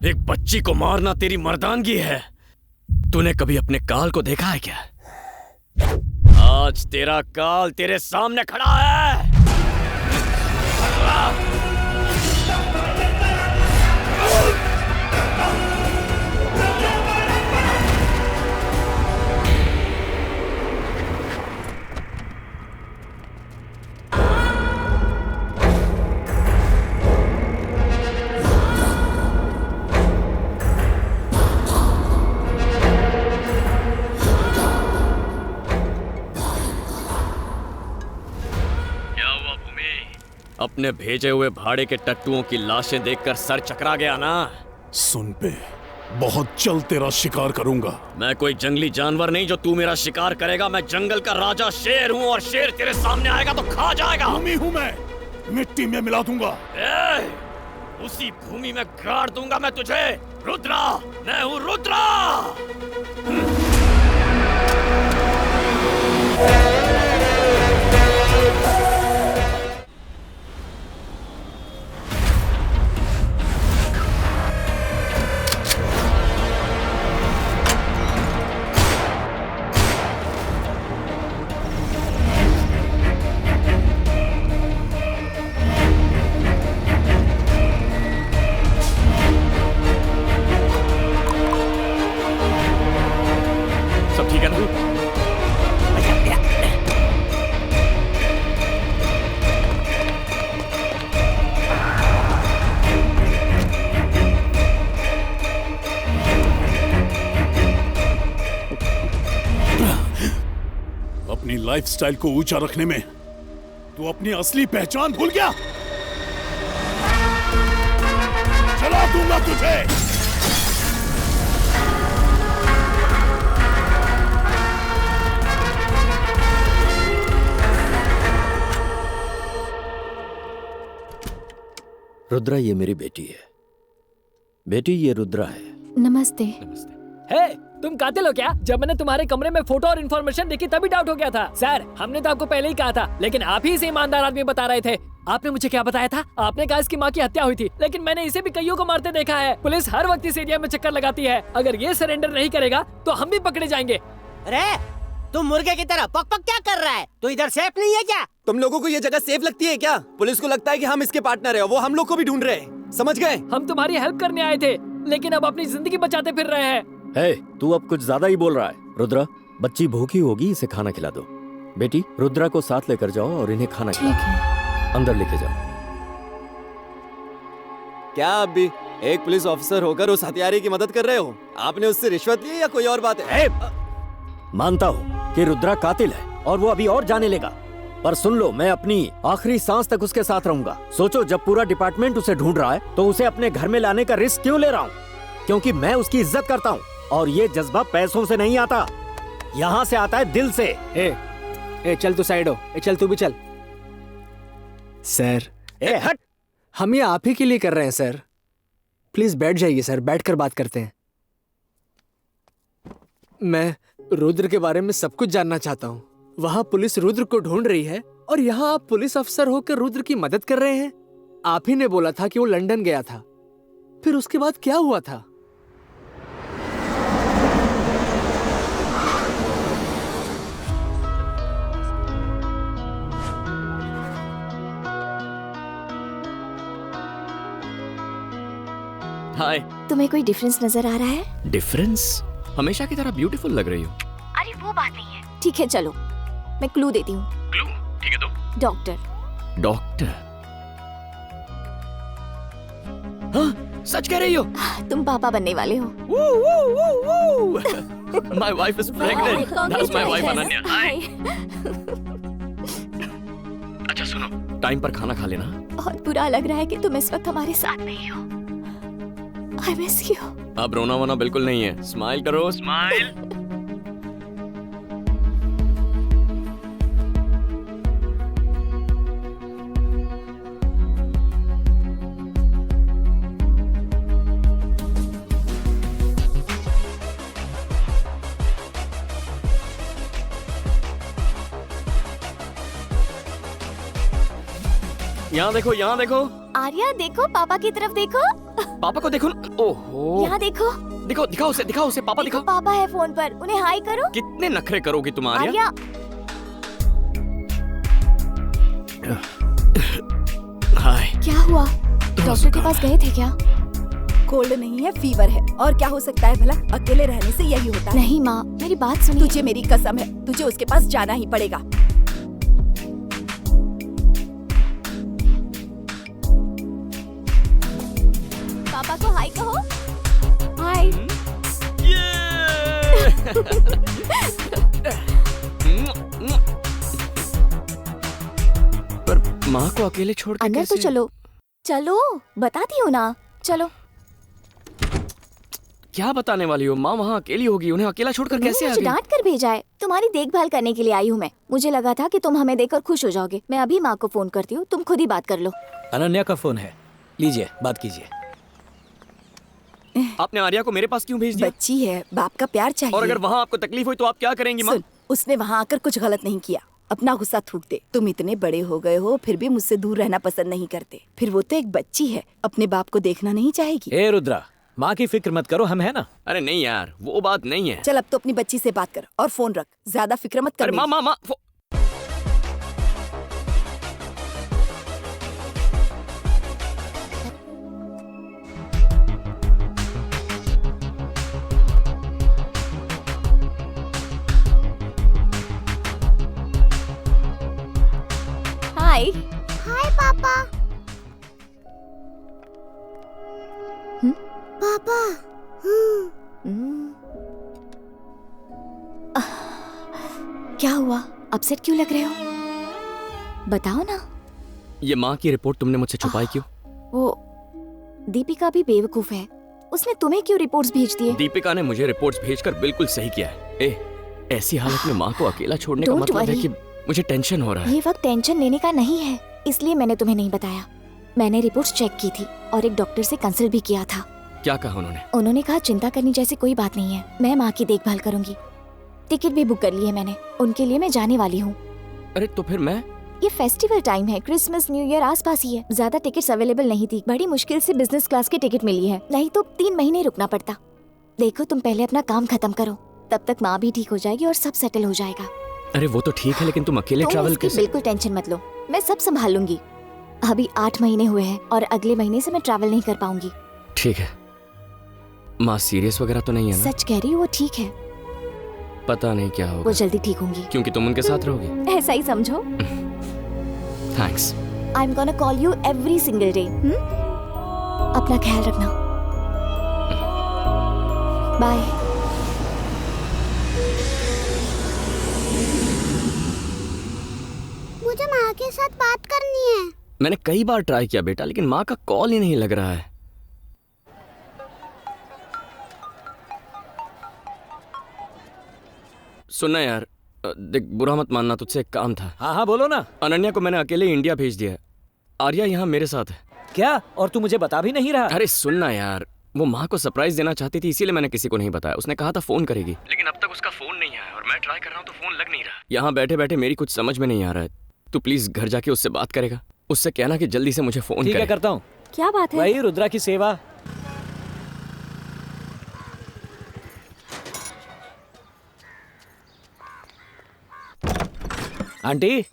एक बच्ची को मारना तेरी मर्दानगी है। तूने कभी अपने काल को देखा है क्या? आज तेरा काल तेरे सामने खड़ा है। अपने भेजे हुए भाड़े के टट्टुओं की लाशें देखकर सर चकरा गया ना? सुन पे, बहुत जल्द तेरा शिकार करूंगा। मैं कोई जंगली जानवर नहीं जो तू मेरा शिकार करेगा। मैं जंगल का राजा शेर हूँ और शेर तेरे सामने आएगा तो खा जाएगा। हूँ मैं, मिट्टी में मिला दूंगा। उसी भूमि में गाड़ दूंगा मैं तुझे। रुद्रा, मैं हूँ रुद्रा। सब ठीक है ना? अपनी लाइफस्टाइल को ऊंचा रखने में तू अपनी असली पहचान भूल गया। चला दूंगा तुझे। रुद्रा, ये मेरी बेटी है। बेटी, ये रुद्रा है। नमस्ते। हे, तुम कातिल हो क्या? जब मैंने तुम्हारे कमरे में फोटो और इन्फॉर्मेशन देखी तभी डाउट हो गया था। सर, हमने तो आपको पहले ही कहा था, लेकिन आप ही इसे ईमानदार आदमी बता रहे थे। आपने मुझे क्या बताया था? आपने कहा इसकी माँ की हत्या हुई थी, लेकिन मैंने इसे भी कईयों को मारते देखा है। पुलिस हर वक्त इस एरिया में चक्कर लगाती है। अगर ये सरेंडर नहीं करेगा तो हम भी पकड़े जाएंगे। अरे तुम मुर्गे की तरह पक पक क्या कर रहा है? तू इधर सेफ नहीं है क्या? तुम लोगों को ये जगह सेफ लगती है क्या? पुलिस को लगता है कि हम इसके पार्टनर है, वो हम लोग को भी ढूंढ रहे हैं। समझ गए? हम तुम्हारी हेल्प करने आए थे, लेकिन अब अपनी जिंदगी बचाते फिर रहे हैं। हे, तू अब कुछ ज्यादा ही बोल रहा है। रुद्रा, बच्ची भूखी होगी, इसे खाना खिला दो। बेटी, रुद्रा को साथ लेकर जाओ और इन्हें खाना खिलाओ। अंदर लेके जाओ। क्या आप भी एक पुलिस ऑफिसर होकर उस हत्यारे की मदद कर रहे हो? आपने उससे रिश्वत ली या कोई और बात है? मानता हूँ कि रुद्रा कातिल है और वो अभी और जाने लेगा, पर सुन लो, मैं अपनी आखिरी सांस तक उसके साथ रहूंगा। सोचो, जब पूरा डिपार्टमेंट उसे ढूंढ रहा है तो उसे अपने घर में लाने का रिस्क क्यों ले रहा हूँ? क्योंकि मैं उसकी इज्जत करता हूँ और ये जज्बा पैसों से नहीं आता, यहाँ से आता है दिल से। ए, चल तू साइड हो। चल तू भी चल। सर, हट। हम ये आप ही के लिए कर रहे हैं सर। प्लीज बैठ जाइए सर, बैठकर बात करते हैं। मैं रुद्र के बारे में सब कुछ जानना चाहता हूँ। वहाँ पुलिस रुद्र को ढूंढ रही है और यहाँ आप पुलिस अफसर होकर रुद्र की मदद कर रहे हैं। आप ही ने बोला था कि वो लंदन गया था, फिर उसके बाद क्या हुआ था? हाय। तुम्हें कोई डिफरेंस नजर आ रहा है? डिफरेंस? हमेशा की तरह ब्यूटीफुल लग रही हो। अरे वो बात नहीं है। ठीक है, चलो मैं क्लू देती हूँ। क्लू? ठीक है, तो डॉक्टर। डॉक्टर? हाँ, सच कह रही हो? तुम पापा बनने वाले हो। My wife is pregnant. That's my wife Ananya. Hi. अच्छा सुनो, टाइम पर खाना खा लेना। बहुत बुरा लग रहा है कि तुम इस वक्त हमारे साथ नहीं हो। I miss you. अब रोना वोना बिल्कुल नहीं है। स्माइल करो, स्माइल। यहाँ देखो, यहाँ देखो। आर्या, देखो पापा की तरफ देखो। पापा को देखो। ओहो। यहाँ देखो। दिखाओ, दिखाओ उसे, दिखाओ उसे। पापा दिखाओ। पापा है फोन पर, उन्हें हाय करो। कितने नखरे करोगी तुम आर्या? आर्या। हाय। क्या हुआ? डॉक्टर के पास गए थे क्या? कोल्ड नहीं है, फीवर है। और क्या हो सकता है भला? अकेले रहने से यही होता है। नहीं माँ, मेरी बात सुनिए। तुझे मेरी कसम है, तुझे उसके पास जाना ही पड़ेगा। पापा को हाय कहो। हाय। पर माँ को अकेले छोड़ के अंदर तो चलो। चलो, बताती हूँ ना। चलो। क्या बताने वाली हो? माँ वहाँ अकेली होगी, उन्हें अकेला छोड़कर कैसे आ गई? डांट कर भेजा है। तुम्हारी देखभाल करने के लिए आई हूँ मैं। मुझे लगा था कि तुम हमें देखकर खुश हो जाओगे। मैं अभी माँ को फोन करती हूँ, तुम खुद ही बात कर लो। अनन्या का फोन है। लीजिए, बात कीजिए। आपने आर्या को मेरे पास क्यों भेज दिया? बच्ची है, बाप का प्यार चाहिए। और अगर वहाँ आपको तकलीफ हुई तो आप क्या करेंगी माँ? सुन, उसने वहाँ आकर कुछ गलत नहीं किया, अपना गुस्सा थूक दे। तुम इतने बड़े हो गए हो फिर भी मुझसे दूर रहना पसंद नहीं करते। फिर वो तो एक बच्ची है, अपने बाप को देखना नहीं चाहेगी। ए रुद्रा, माँ की फिक्र मत करो, हम है ना। अरे नहीं यार, वो बात नहीं है। चल अब तो अपनी बच्ची से बात कर और फोन रख, ज्यादा फिक्र मत कर। अरे माँ माँ माँ हाय। हाय पापा। पापा। क्या हुआ, अपसेट क्यों लग रहे हो? बताओ ना। ये माँ की रिपोर्ट तुमने मुझसे छुपाई क्यों? वो दीपिका भी बेवकूफ है, उसने तुम्हें क्यों रिपोर्ट्स भेज दिए? दीपिका ने मुझे रिपोर्ट्स भेजकर बिल्कुल सही किया है। ऐसी हालत में माँ को अकेला छोड़ने का Don't मतलब है worry। कि मुझे टेंशन हो रहा है। ये वक्त टेंशन लेने का नहीं है, इसलिए मैंने तुम्हें नहीं बताया। मैंने रिपोर्ट्स चेक की थी और एक डॉक्टर से कंसल्ट भी किया था। क्या कहा उन्होंने? उन्होंने कहा चिंता करने जैसी कोई बात नहीं है, मैं माँ की देखभाल करूंगी। टिकट भी बुक कर ली है मैंने, उनके लिए मैं जाने वाली हूँ। अरे तो फिर मैं? ये फेस्टिवल टाइम है, क्रिसमस न्यू ईयर आसपास ही है, ज्यादा टिकट्स अवेलेबल नहीं थी। बड़ी मुश्किल से बिजनेस क्लास की टिकट मिली है, नहीं तो 3 महीने रुकना पड़ता। देखो तुम पहले अपना काम खत्म करो, तब तक माँ भी ठीक हो जाएगी और सब सेटल हो जाएगा। अरे वो तो ठीक है, लेकिन तुम अकेले ट्रैवल कैसे? बिल्कुल टेंशन मत लो, मैं सब संभाल लूंगी। अभी 8 महीने हुए हैं और अगले महीने से मैं ट्रैवल नहीं कर पाऊंगी। ठीक है। माँ सीरियस वगैरह तो नहीं है ना? सच कह रही हूँ, वो ठीक है। पता नहीं क्या होगा। वो जल्दी ठीक होंगी। क्योंकि तुम उनके साथ रहोगी। ऐसा ही समझो। Thanks. I am gonna call you every single day. अपना ख्याल रखना। बाय। मुझे माँ के साथ बात करनी है। मैंने कई बार ट्राई किया बेटा, लेकिन माँ का कॉल ही नहीं लग रहा है। सुनना यार, देख बुरा मत मानना, तुझसे एक काम था। हाँ हाँ बोलो ना। अनन्या को मैंने अकेले इंडिया भेज दिया है, आर्या यहाँ मेरे साथ है। क्या? और तू मुझे बता भी नहीं रहा? अरे सुनना यार, वो माँ को सरप्राइज देना चाहती थी, इसीलिए मैंने किसी को नहीं बताया। उसने कहा था फोन करेगी, लेकिन अब तक उसका फोन नहीं आया और मैं ट्राई कर रहा हूँ तो फोन लग नहीं रहा। यहाँ बैठे बैठे मेरी कुछ समझ में नहीं आ रहा है। तू प्लीज घर जाके उससे बात करेगा, उससे कहना कि जल्दी से मुझे फोन करे। ठीक है, करता हूँ। क्या बात है? वही रुद्रा की सेवा। आंटी,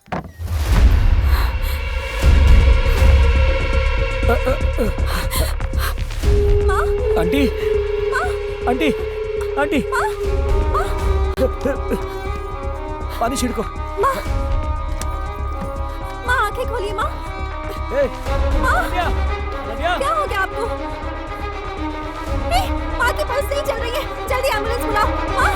माँ? आंटी, आंटी, आंटी, पानी छिड़को। माँ, आंखें खोलिए माँ। माँ, क्या हो गया आपको? माँ की पल्स नहीं चल रही है, जल्दी एम्बुलेंस बुलाओ। माँ।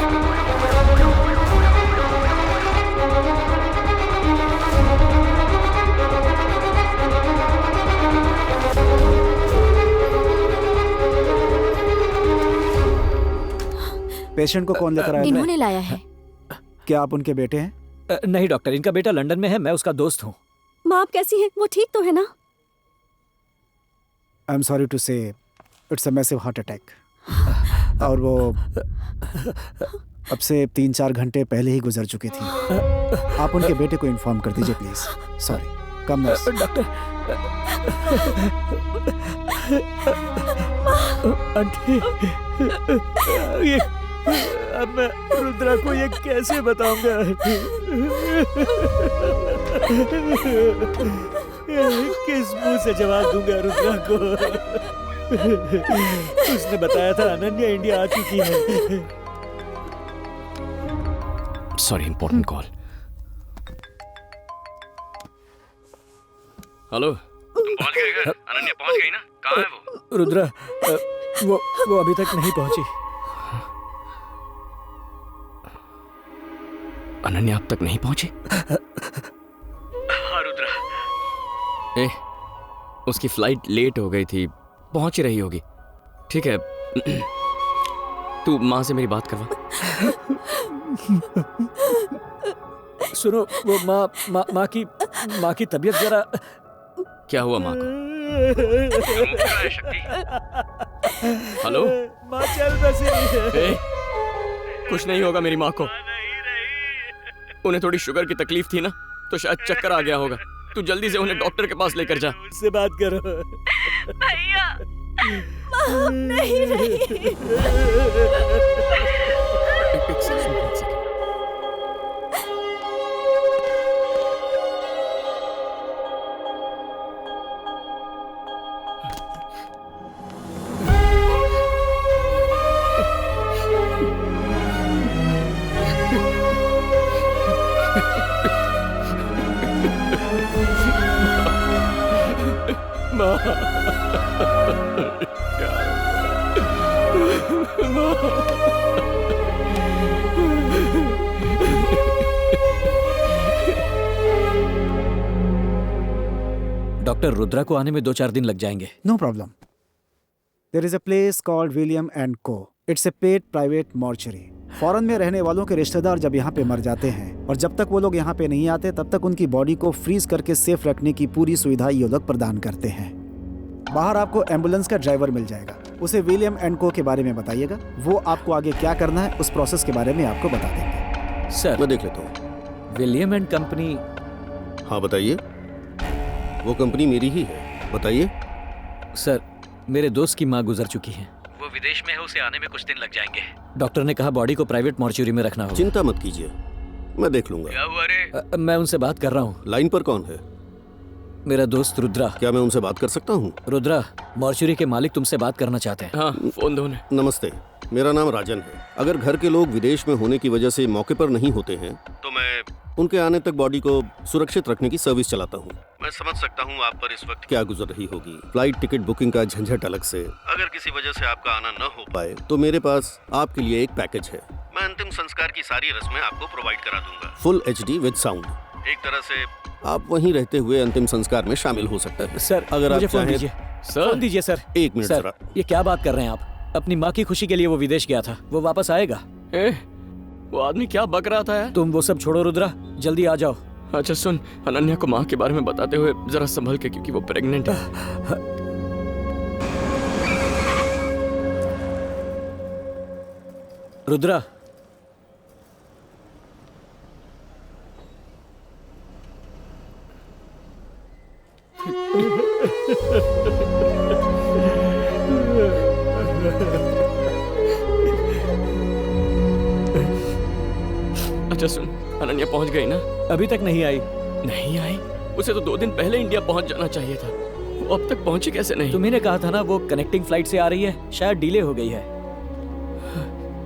पेशेंट को कौन लेकर आया? इन्होंने लाया है। क्या आप उनके बेटे हैं? नहीं डॉक्टर, इनका बेटा लंदन में है, मैं उसका दोस्त हूँ। माँ आप कैसी हैं? वो ठीक तो है ना? आई एम सॉरी टू से it's a massive heart attack. और वो अब से 3-4 घंटे पहले ही गुजर चुकी थी। आप उनके बेटे को इन्फॉर्म कर दीजिए please. Sorry. Come nurse. Doctor. Aunty, ये अब मैं रुद्रा को ये कैसे बताऊंगा? किस मुंह से जवाब दूंगा रुद्रा को? उसने बताया था अनन्या इंडिया आ चुकी है। Sorry, important call. हेलो, पहुंच गए घर? अनन्या पहुंच गई ना? कहाँ है वो? रुद्रा, वो अभी तक नहीं पहुंची। अनन्या अब तक नहीं पहुंची? हाँ रुद्रा। उसकी फ्लाइट लेट हो गई थी, पहुंच रही होगी। ठीक है, तू माँ से मेरी बात करवा। सुनो, वो माँ की तबीयत जरा। क्या हुआ माँ को? हेलो माँ चल बसी। कुछ नहीं होगा मेरी माँ को। उन्हें थोड़ी शुगर की तकलीफ थी ना, तो शायद चक्कर आ गया होगा। तू जल्दी से उन्हें डॉक्टर के पास लेकर जा। से बात करो। भैया नहीं नहीं। डॉक्टर रुद्रा को आने में 2-4 दिन लग जाएंगे। No problem. There is a place called William and co. It's a paid private mortuary. Foreign में रहने वालों के रिश्तेदार जब यहाँ पे मर जाते हैं और जब तक वो लोग यहाँ पे नहीं आते तब तक उनकी बॉडी को फ्रीज करके सेफ रखने की पूरी सुविधा ये लोग प्रदान करते हैं। बाहर आपको एम्बुलेंस का ड्राइवर मिल जाएगा। उसे विलियम एंड को के बारे में बताइएगा। वो आपको आगे क्या करना है उस प्रोसेस के बारे में आपको बता देंगे। सर मैं देख लेता हूँ। William and company. हाँ बताइए। वो कंपनी मेरी ही है, बताइए। सर मेरे दोस्त की माँ गुजर चुकी है। वो विदेश में है, उसे आने में कुछ दिन लग जाएंगे। डॉक्टर ने कहा बॉडी को प्राइवेट मॉर्चुरी में रखना होगा। चिंता मत कीजिए, मैं देख लूंगा। क्या हुआ रे? मैं उनसे बात कर रहा हूँ। लाइन पर कौन है? मेरा दोस्त रुद्रा। क्या मैं उनसे बात कर सकता हूँ? रुद्रा, मॉर्चुरी के मालिक तुमसे बात करना चाहते हैं। हाँ, फोन दो। नमस्ते, मेरा नाम राजन है। अगर घर के लोग विदेश में होने की वजह से मौके पर नहीं होते हैं तो मैं उनके आने तक बॉडी को सुरक्षित रखने की सर्विस चलाता हूँ। मैं समझ सकता हूँ आप पर इस वक्त क्या गुजर रही होगी। फ्लाइट टिकट बुकिंग का झंझट अलग से। अगर किसी वजह से आपका आना न हो पाए तो मेरे पास आपके लिए एक पैकेज है। मैं अंतिम संस्कार की सारी रस्में आपको प्रोवाइड करा दूंगा। Full HD with sound. एक तरह से आप वहीं रहते हुए अंतिम संस्कार में शामिल हो सकते हैं। सर अगर आप फोन दीजिए। फोन दीजिए सर। एक मिनट सर, ये क्या बात कर रहे हैं आप? अपनी माँ की खुशी के लिए वो विदेश गया था, वो वापस आएगा। वो आदमी क्या बक रहा था यार? तुम वो सब छोड़ो रुद्रा, जल्दी आ जाओ। अच्छा सुन, अनन्या को माँ के बारे में बताते हुए जरा संभल के, क्योंकि वो प्रेग्नेंट है। रुद्रा, अच्छा सुन, अनन्या पहुंच गई ना? अभी तक नहीं आई। नहीं आई? उसे तो 2 दिन पहले इंडिया पहुंच जाना चाहिए था। वो अब तक पहुंची कैसे नहीं? तुम्ही ने कहा था ना वो कनेक्टिंग फ्लाइट से आ रही है, शायद डिले हो गई है।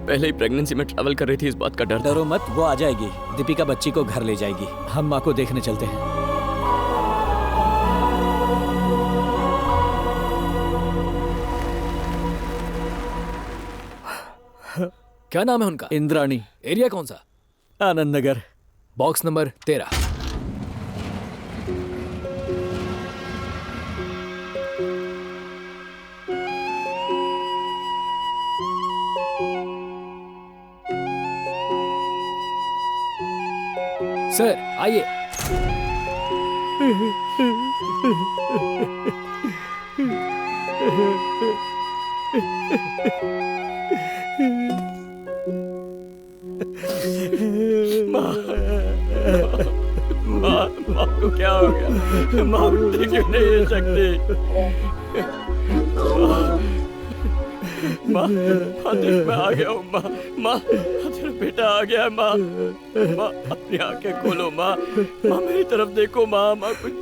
पहले ही प्रेगनेंसी में ट्रैवल कर रही थी, इस बात का डर। डरो मत, वो आ जाएगी। दीपिका बच्ची को घर ले जाएगी। हम माँ को देखने चलते हैं। क्या नाम है उनका? इंद्राणी। एरिया कौन सा? Anand Nagar, box number 13। Sir आइए। माँ को क्या हो गया? माँ उठती क्यों नहीं है शक्ति? माँ देख, मैं आ गया हूँ। माँ तेरा बेटा आ गया है। माँ अपनी आंखें खोलो। माँ मेरी तरफ देखो। माँ कुछ।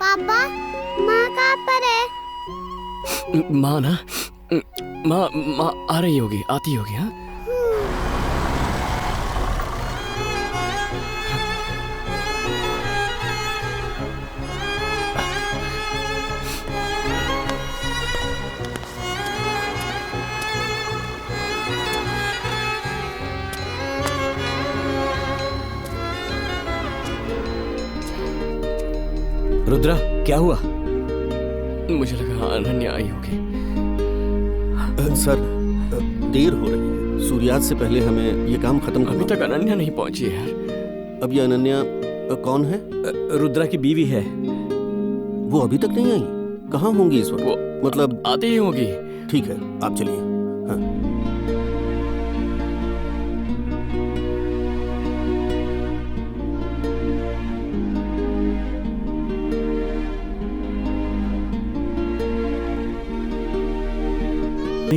पापा, माँ कहाँ पर है? माँ ना, माँ आ रही होगी, आती होगी। हाँ रुद्रा, क्या हुआ? मुझे लगा अनन्या आई होगी। सर, देर हो रही है, सूर्यास्त से पहले हमें ये काम खत्म करना। अभी तक अनन्या नहीं पहुंची है यार। अब ये अनन्या कौन है? रुद्रा की बीवी है। वो अभी तक नहीं आई? कहाँ होंगी इस वक्त? वो मतलब आती ही होगी। ठीक है, आप चलिए। हाँ।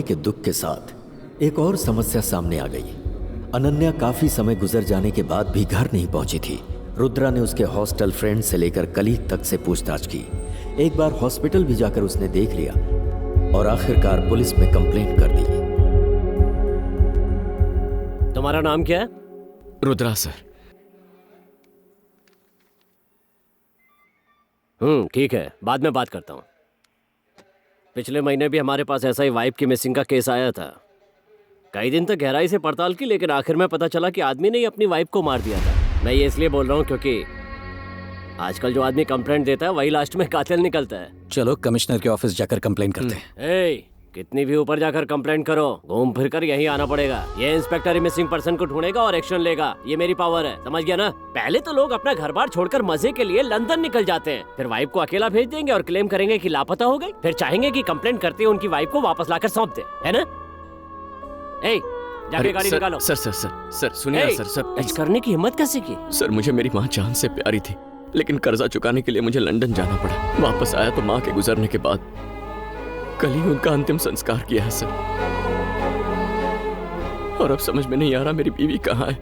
के दुख के साथ एक और समस्या सामने आ गई। अनन्या काफी समय गुजर जाने के बाद भी घर नहीं पहुंची थी। रुद्रा ने उसके हॉस्टल फ्रेंड से लेकर कलीग तक से पूछताछ की। एक बार हॉस्पिटल भी जाकर उसने देख लिया और आखिरकार पुलिस में कंप्लेंट कर दी। तुम्हारा नाम क्या है? रुद्रा सर। ठीक है, बाद में बात करता हूँ। पिछले महीने भी हमारे पास ऐसा ही वाइफ की मिसिंग का केस आया था। कई दिन तक गहराई से पड़ताल की, लेकिन आखिर में पता चला कि आदमी ने ही अपनी वाइफ को मार दिया था। मैं ये इसलिए बोल रहा हूँ क्योंकि आजकल जो आदमी कंप्लेंट देता है वही लास्ट में कातिल निकलता है। चलो कमिश्नर के ऑफिस जाकर कंप्लेन करते हैं। कितनी भी ऊपर जाकर कंप्लेंट करो, घूम फिर कर यहीं आना पड़ेगा। ये इंस्पेक्टर ही मिसिंग पर्सन को ढूंढेगा और एक्शन लेगा। ये मेरी पावर है, समझ गया ना? पहले तो लोग अपना घर बार छोड़कर मजे के लिए लंदन निकल जाते हैं, फिर वाइफ को अकेला भेज देंगे और क्लेम करेंगे कि लापता हो गई। फिर चाहेंगे कि कंप्लेंट करते उनकी वाइफ को वापस लाकर सौंप दे, है ना? जाके गाड़ी निकालो। सर सुनिए सर। टच करने की हिम्मत कैसे की? सर मुझे मेरी माँ जान से प्यारी थी, लेकिन कर्जा चुकाने के लिए मुझे लंदन जाना पड़ा। वापस आया तो माँ के गुजरने के बाद कल ही उनका अंतिम संस्कार किया है सर। और अब समझ में नहीं आ रहा मेरी बीवी कहाँ है।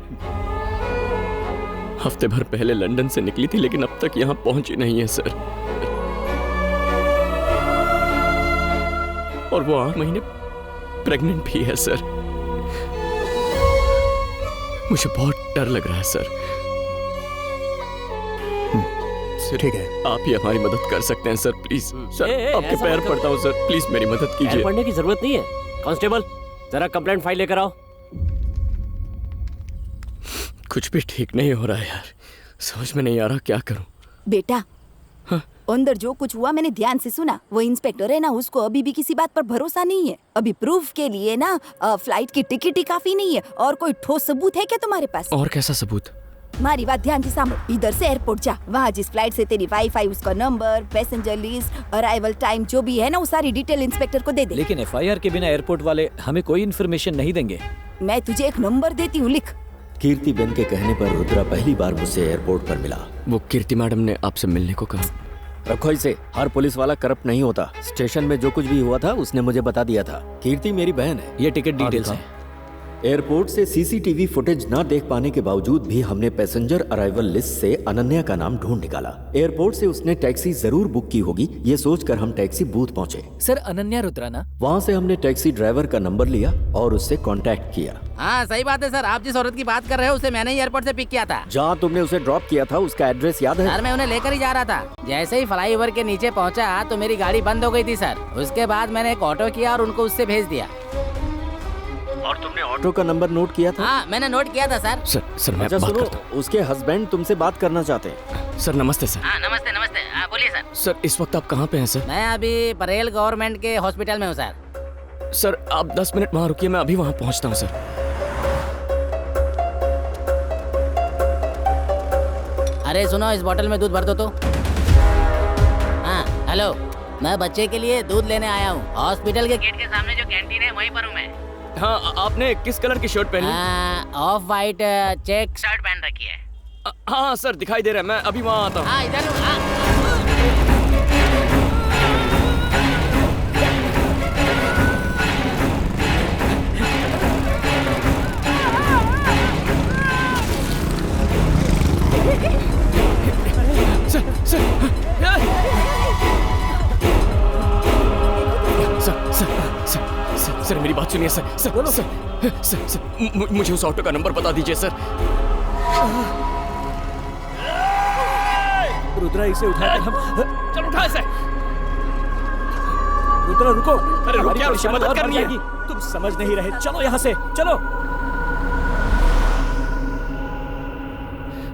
हफ्ते भर पहले लंदन से निकली थी, लेकिन अब तक यहाँ पहुंची नहीं है सर। और वो 8 महीने प्रेग्नेंट भी है सर। मुझे बहुत डर लग रहा है सर। ठीक है, आप ही हमारी मदद कर सकते हैं सर, प्लीज। सर आपके पैर पड़ता हूँ सर, प्लीज मेरी मदद कीजिए। पढ़ने की जरूरत नहीं है। कांस्टेबल, जरा कंप्लेंट फाइल लेकर आओ। कुछ भी ठीक नहीं हो रहा है यार, समझ में नहीं आ रहा क्या करूं। बेटा, अंदर जो कुछ हुआ मैंने ध्यान से सुना। वो इंस्पेक्टर है ना, उसको अभी भी किसी बात पर भरोसा नहीं है। अभी प्रूफ के लिए ना फ्लाइट की टिकट ही काफी नहीं है। और कोई ठोस सबूत है क्या तुम्हारे पास? और कैसा सबूत? हमारी बात ध्यान से सामने। इधर से एयरपोर्ट जा, वहाँ जिस फ्लाइट से तेरी वाइफ आई उसका number, passenger list, arrival time जो भी है ना, वो सारी डिटेल इंस्पेक्टर को दे दे। लेकिन FIR के बिना एयरपोर्ट वाले हमें कोई इन्फॉर्मेशन नहीं देंगे। मैं तुझे एक नंबर देती हूँ, लिख। कीर्ति बेन के कहने पर रुद्रा पहली बार मुझसे एयरपोर्ट पर मिला। वो कीर्ति मैडम ने आपसे मिलने को कहा। रखो इसे, हर पुलिस वाला करप्ट नहीं होता। स्टेशन में जो कुछ भी हुआ था उसने मुझे बता दिया था। कीर्ति मेरी बहन है। ये टिकट डिटेल्स हैं। एयरपोर्ट से CCTV फुटेज न देख पाने के बावजूद भी हमने पैसेंजर अराइवल लिस्ट से अनन्या का नाम ढूंढ निकाला। एयरपोर्ट से उसने टैक्सी जरूर बुक की होगी, ये सोचकर हम टैक्सी बूथ पहुंचे। सर अनन्या रुद्रा ना? वहाँ से हमने टैक्सी ड्राइवर का नंबर लिया और उससे कांटेक्ट किया। हाँ सही बात है सर, आप जिस औरत की बात कर रहे हो उसे मैंने ही एयरपोर्ट से पिक किया था। जहाँ तुमने उसे ड्रॉप किया था उसका एड्रेस याद है? सर मैं उन्हें लेकर ही जा रहा था। जैसे ही फ्लाईओवर के नीचे पहुँचा तो मेरी गाड़ी बंद हो गई थी सर। उसके बाद मैंने एक ऑटो किया और उनको उससे भेज दिया। और तुमने ऑटो का नंबर नोट किया था? हाँ मैंने नोट किया था सर। सर मैं अच्छा बात सुनो, करता हूं। उसके हस्बैंड तुमसे बात करना चाहते हैं। सर नमस्ते सर। हाँ नमस्ते नमस्ते, हाँ बोलिए सर। सर इस वक्त आप कहाँ पे हैं सर? मैं अभी परेल गवर्नमेंट के हॉस्पिटल में हूँ सर। सर आप 10 मिनट वहाँ रुकिए, मैं अभी वहाँ पहुँचता हूँ सर। अरे सुनो, इस बोतल में दूध भर दो तो। हाँ हेलो, मैं बच्चे के लिए दूध लेने आया हूँ। हॉस्पिटल के गेट के सामने जो कैंटीन है वहीं पर हूँ मैं। हाँ आपने किस कलर की शर्ट पहनी? ऑफ वाइट चेक शर्ट पहन रखी है। हाँ सर दिखाई दे रहा है, मैं अभी वहाँ आता हूँ। हाँ इधर हूँ। सर मेरी बात सुनिए सर। सर मुझे उस ऑटो का नंबर बता दीजिए सर। रुद्रा इसे उठा हम। चल उठा इसे। रुद्रा रुको। अरे रुक यार, मदद करनी है। तुम समझ नहीं रहे, चलो यहाँ से चलो।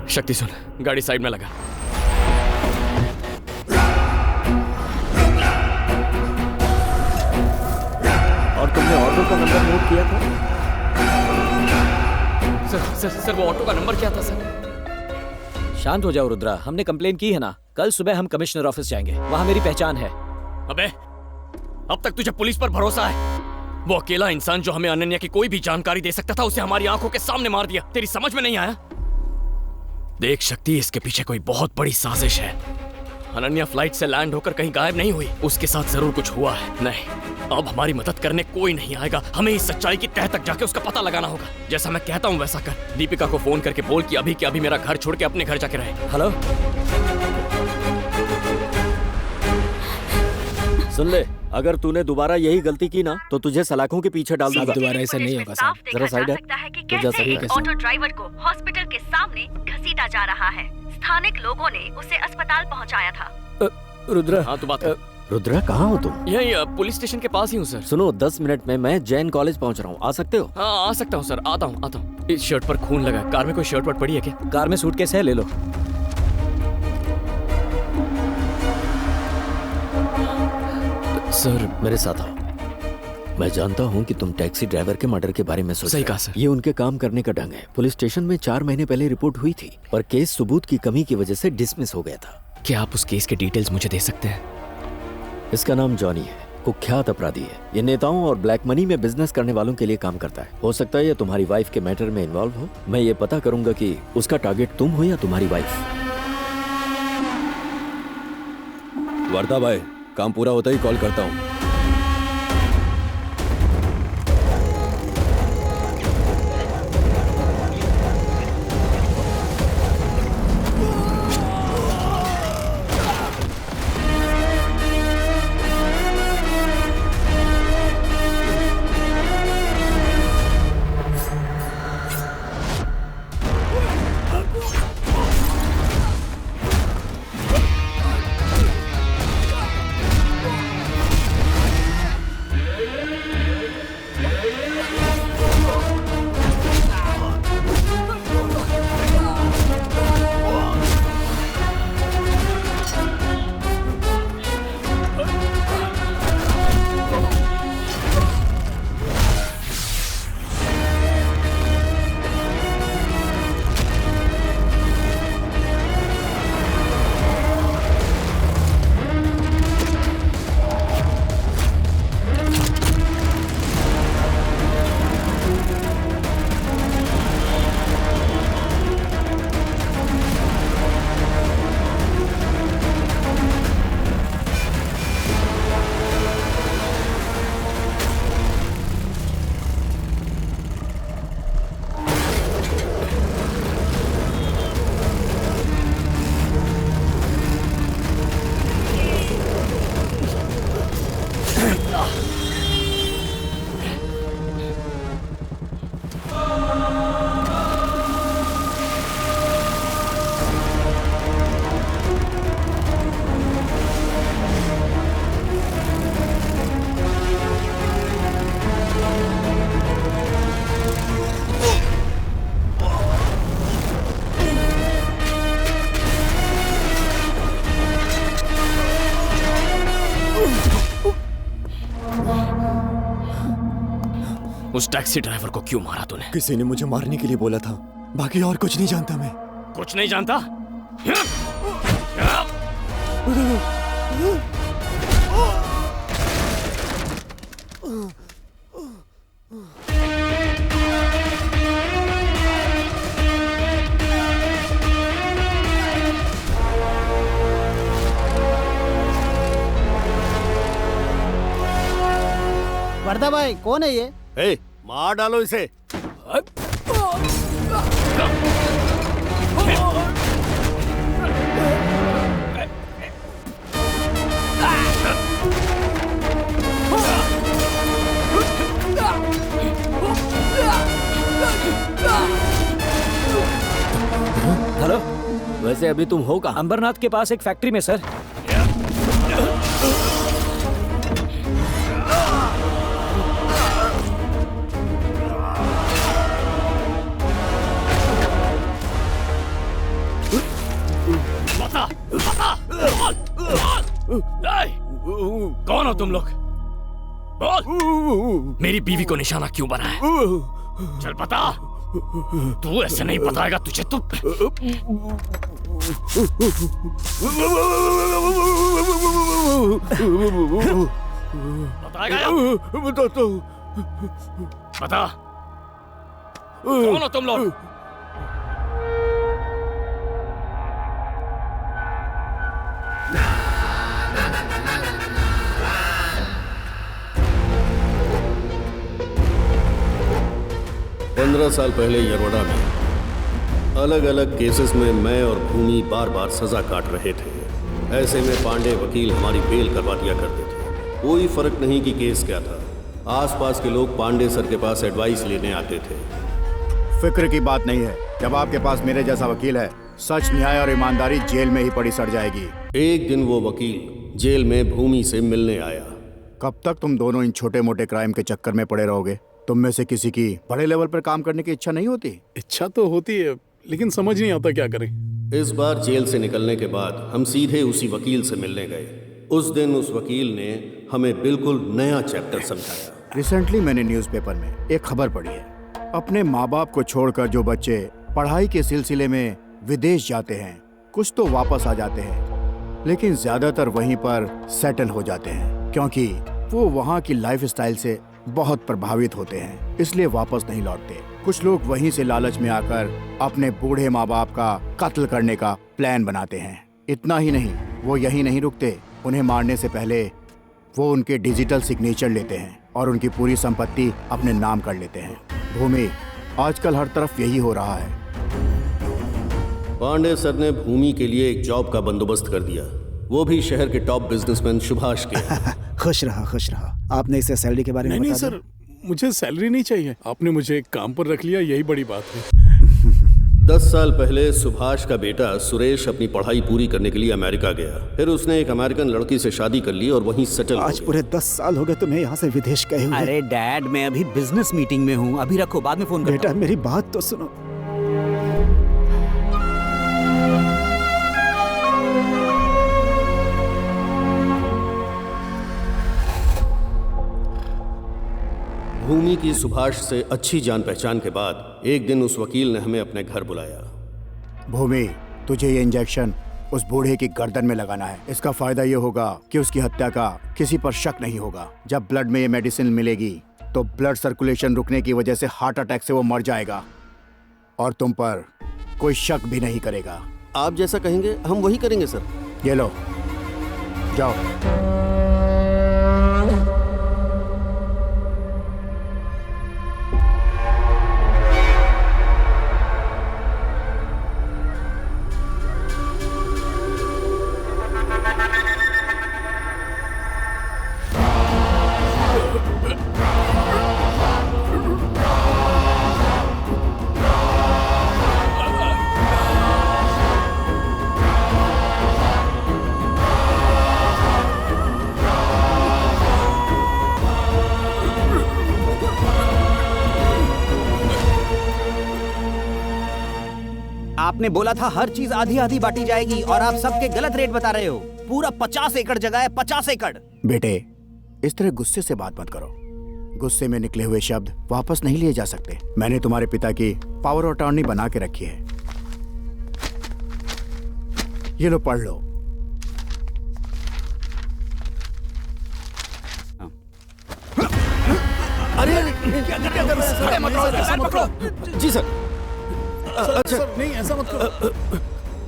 शक्ति सुन, गाड़ी साइड में लगा। और तुमने ऑटो का नंबर नोट किया था? सर वो ऑटो का नंबर क्या था सर? शांत हो जाओ रुद्रा, हमने कंप्लेन की है ना। कल सुबह हम कमिश्नर ऑफिस जाएंगे, वहाँ मेरी पहचान है। अबे अब तक तुझे पुलिस पर भरोसा है? वो अकेला इंसान जो हमें अनन्या की कोई भी जानकारी दे सकता था, उसे हमारी आंखों के सामने मार दिया। तेरी समझ में नहीं आया? देख शक्ति, इसके पीछे कोई बहुत बड़ी साजिश है। अनन्या फ्लाइट से लैंड होकर कहीं गायब नहीं हुई, उसके साथ जरूर कुछ हुआ है। नहीं, अब हमारी मदद करने कोई नहीं आएगा। हमें इस सच्चाई की तह तक जाके उसका पता लगाना होगा। जैसा मैं कहता हूँ वैसा कर। दीपिका को फोन करके बोल कि अभी के अभी मेरा घर छोड़ के अपने घर जाके रहे। हेलो, सुन ले, अगर तूने दोबारा यही गलती की ना तो तुझे सलाखों के पीछे डाल दूंगा। दोबारा ऐसा नहीं होगा साहब। जरा साइड है। ऑटो ड्राइवर को हॉस्पिटल के सामने घसीटा जा रहा है। स्थानिक लोगों ने उसे अस्पताल पहुंचाया था। रुद्रा, हाँ तो बात कर। रुद्रा, कहाँ हो तुम? यही पुलिस स्टेशन के पास ही हूँ सर। सुनो, 10 मिनट में मैं जैन कॉलेज पहुँच रहा हूँ, आ सकते हो? हाँ आ सकता हूँ सर, आता हूँ। इस शर्ट पर खून लगा है। कार में कोई शर्ट वर्ट पड़ी है क्या? कार में सूटकेस है, ले लो। सर मेरे साथ आओ। मैं जानता हूँ कि तुम टैक्सी ड्राइवर के मर्डर के बारे में सोच सही रहे हो। कहा सर। ये उनके काम करने का ढंग है। पुलिस स्टेशन में 4 महीने पहले रिपोर्ट हुई थी, पर केस सबूत की कमी की वजह से डिसमिस हो गया था। क्या आप उस केस के डिटेल्स मुझे दे सकते हैं? इसका नाम जॉनी है, कुख्यात अपराधी है। ये नेताओं और ब्लैक मनी में बिजनेस करने वालों के लिए काम करता है। हो सकता है ये तुम्हारी वाइफ के मैटर में इन्वॉल्व हो। मैं ये पता करूंगा कि उसका टारगेट तुम हो या तुम्हारी वाइफ। वर्दा भाई, काम पूरा होता ही कॉल करता हूँ। उस टैक्सी ड्राइवर को क्यों मारा तूने? किसी ने मुझे मारने के लिए बोला था, बाकी और कुछ नहीं जानता मैं। कुछ नहीं जानता? वर्दा भाई, कौन है ये? ए, मार डालो इसे। हेलो, वैसे अभी तुम हो कहाँ? अंबरनाथ के पास एक फैक्ट्री में सर। कौन हो तुम लोग? बोल, मेरी बीवी को निशाना क्यों बना है? चल बता। तू ऐसे नहीं बताएगा तुझे तो। बताएगा? बताता हूँ। बता, कौन हो तुम लोग? 15 साल पहले यरोडा में अलग अलग केसेस में मैं और भूमि बार बार सजा काट रहे थे। ऐसे में पांडे वकील हमारी बेल करवा दिया करते थे। कोई फर्क नहीं कि केस क्या था, आसपास के लोग पांडे सर के पास एडवाइस लेने आते थे। फिक्र की बात नहीं है, जब आपके पास मेरे जैसा वकील है, सच, न्याय और ईमानदारी जेल में ही पड़ी सड़ जाएगी। एक दिन वो वकील जेल में भूमि से मिलने आया। कब तक तुम दोनों इन छोटे मोटे क्राइम के चक्कर में पड़े रहोगे? तुम में से किसी की बड़े लेवल पर काम करने की इच्छा नहीं होती? इच्छा तो होती है, लेकिन समझ नहीं आता क्या करें। इस बार जेल से निकलने के बाद हम सीधे उसी वकील से मिलने गए। उस दिन उस वकील ने हमें बिल्कुल नया चैप्टर समझाया। रिसेंटली मैंने न्यूज़पेपर में एक खबर पढ़ी है। अपने माँ बाप को छोड़कर जो बच्चे पढ़ाई के सिलसिले में विदेश जाते हैं, कुछ तो वापस आ जाते हैं, लेकिन ज्यादातर वहीं पर सेटल हो जाते हैं, क्योंकि वो वहाँ की लाइफस्टाइल से बहुत प्रभावित होते हैं, इसलिए वापस नहीं लौटते। कुछ लोग वहीं से लालच में आकर अपने बूढ़े माँ बाप का कत्ल करने का प्लान बनाते हैं। इतना ही नहीं, वो यही नहीं रुकते, उन्हें मारने से पहले वो उनके डिजिटल सिग्नेचर लेते हैं और उनकी पूरी संपत्ति अपने नाम कर लेते हैं। भूमि, आजकल हर तरफ यही हो रहा है। पांडे सर ने भूमि के लिए एक जॉब का बंदोबस्त कर दिया, वो भी शहर के टॉप बिजनेसमैन सुभाष के। खुश रहा, खुश रहा। आपने इसे सैलरी के बारे में नहीं बता सर, मुझे सैलरी नहीं चाहिए। आपने मुझे काम पर रख लिया, यही बड़ी बात है। 10 साल पहले सुभाष का बेटा सुरेश अपनी पढ़ाई पूरी करने के लिए अमेरिका गया। फिर उसने एक अमेरिकन लड़की से शादी कर ली और वहीं सेटल। आज पूरे 10 साल हो गए तुम्हें यहाँ से विदेश गए हुए। अरे डैड, मैं अभी बिजनेस मीटिंग में हूँ, अभी रखो, बाद में फोन करता हूँ। बेटा मेरी बात तो सुनो। भूमि की सुभाष से अच्छी जान पहचान के बाद एक दिन उस वकील ने हमें अपने घर बुलाया। भूमि, तुझे ये इंजेक्शन उस बूढ़े की गर्दन में लगाना है। इसका फायदा ये होगा कि उसकी हत्या का किसी पर शक नहीं होगा। जब ब्लड में ये मेडिसिन मिलेगी तो ब्लड सर्कुलेशन रुकने की वजह से हार्ट अटैक से वो मर जाएगा और तुम पर कोई शक भी नहीं करेगा। आप जैसा कहेंगे हम वही करेंगे सर। ये लो, जाओ। आपने बोला था हर चीज आधी आधी बांटी जाएगी और आप सबके गलत रेट बता रहे हो। पूरा 50 एकड़ जगह है, 50 एकड़। बेटे, इस तरह गुस्से से बात मत करो। गुस्से में निकले हुए शब्द वापस नहीं लिए जा सकते। मैंने तुम्हारे पिता की पावर ऑफ अटॉर्नी बना के रखी है, ये लो, पढ़ लो। अरे क्या कर जी सर। अच्छा नहीं, ऐसा मत करो।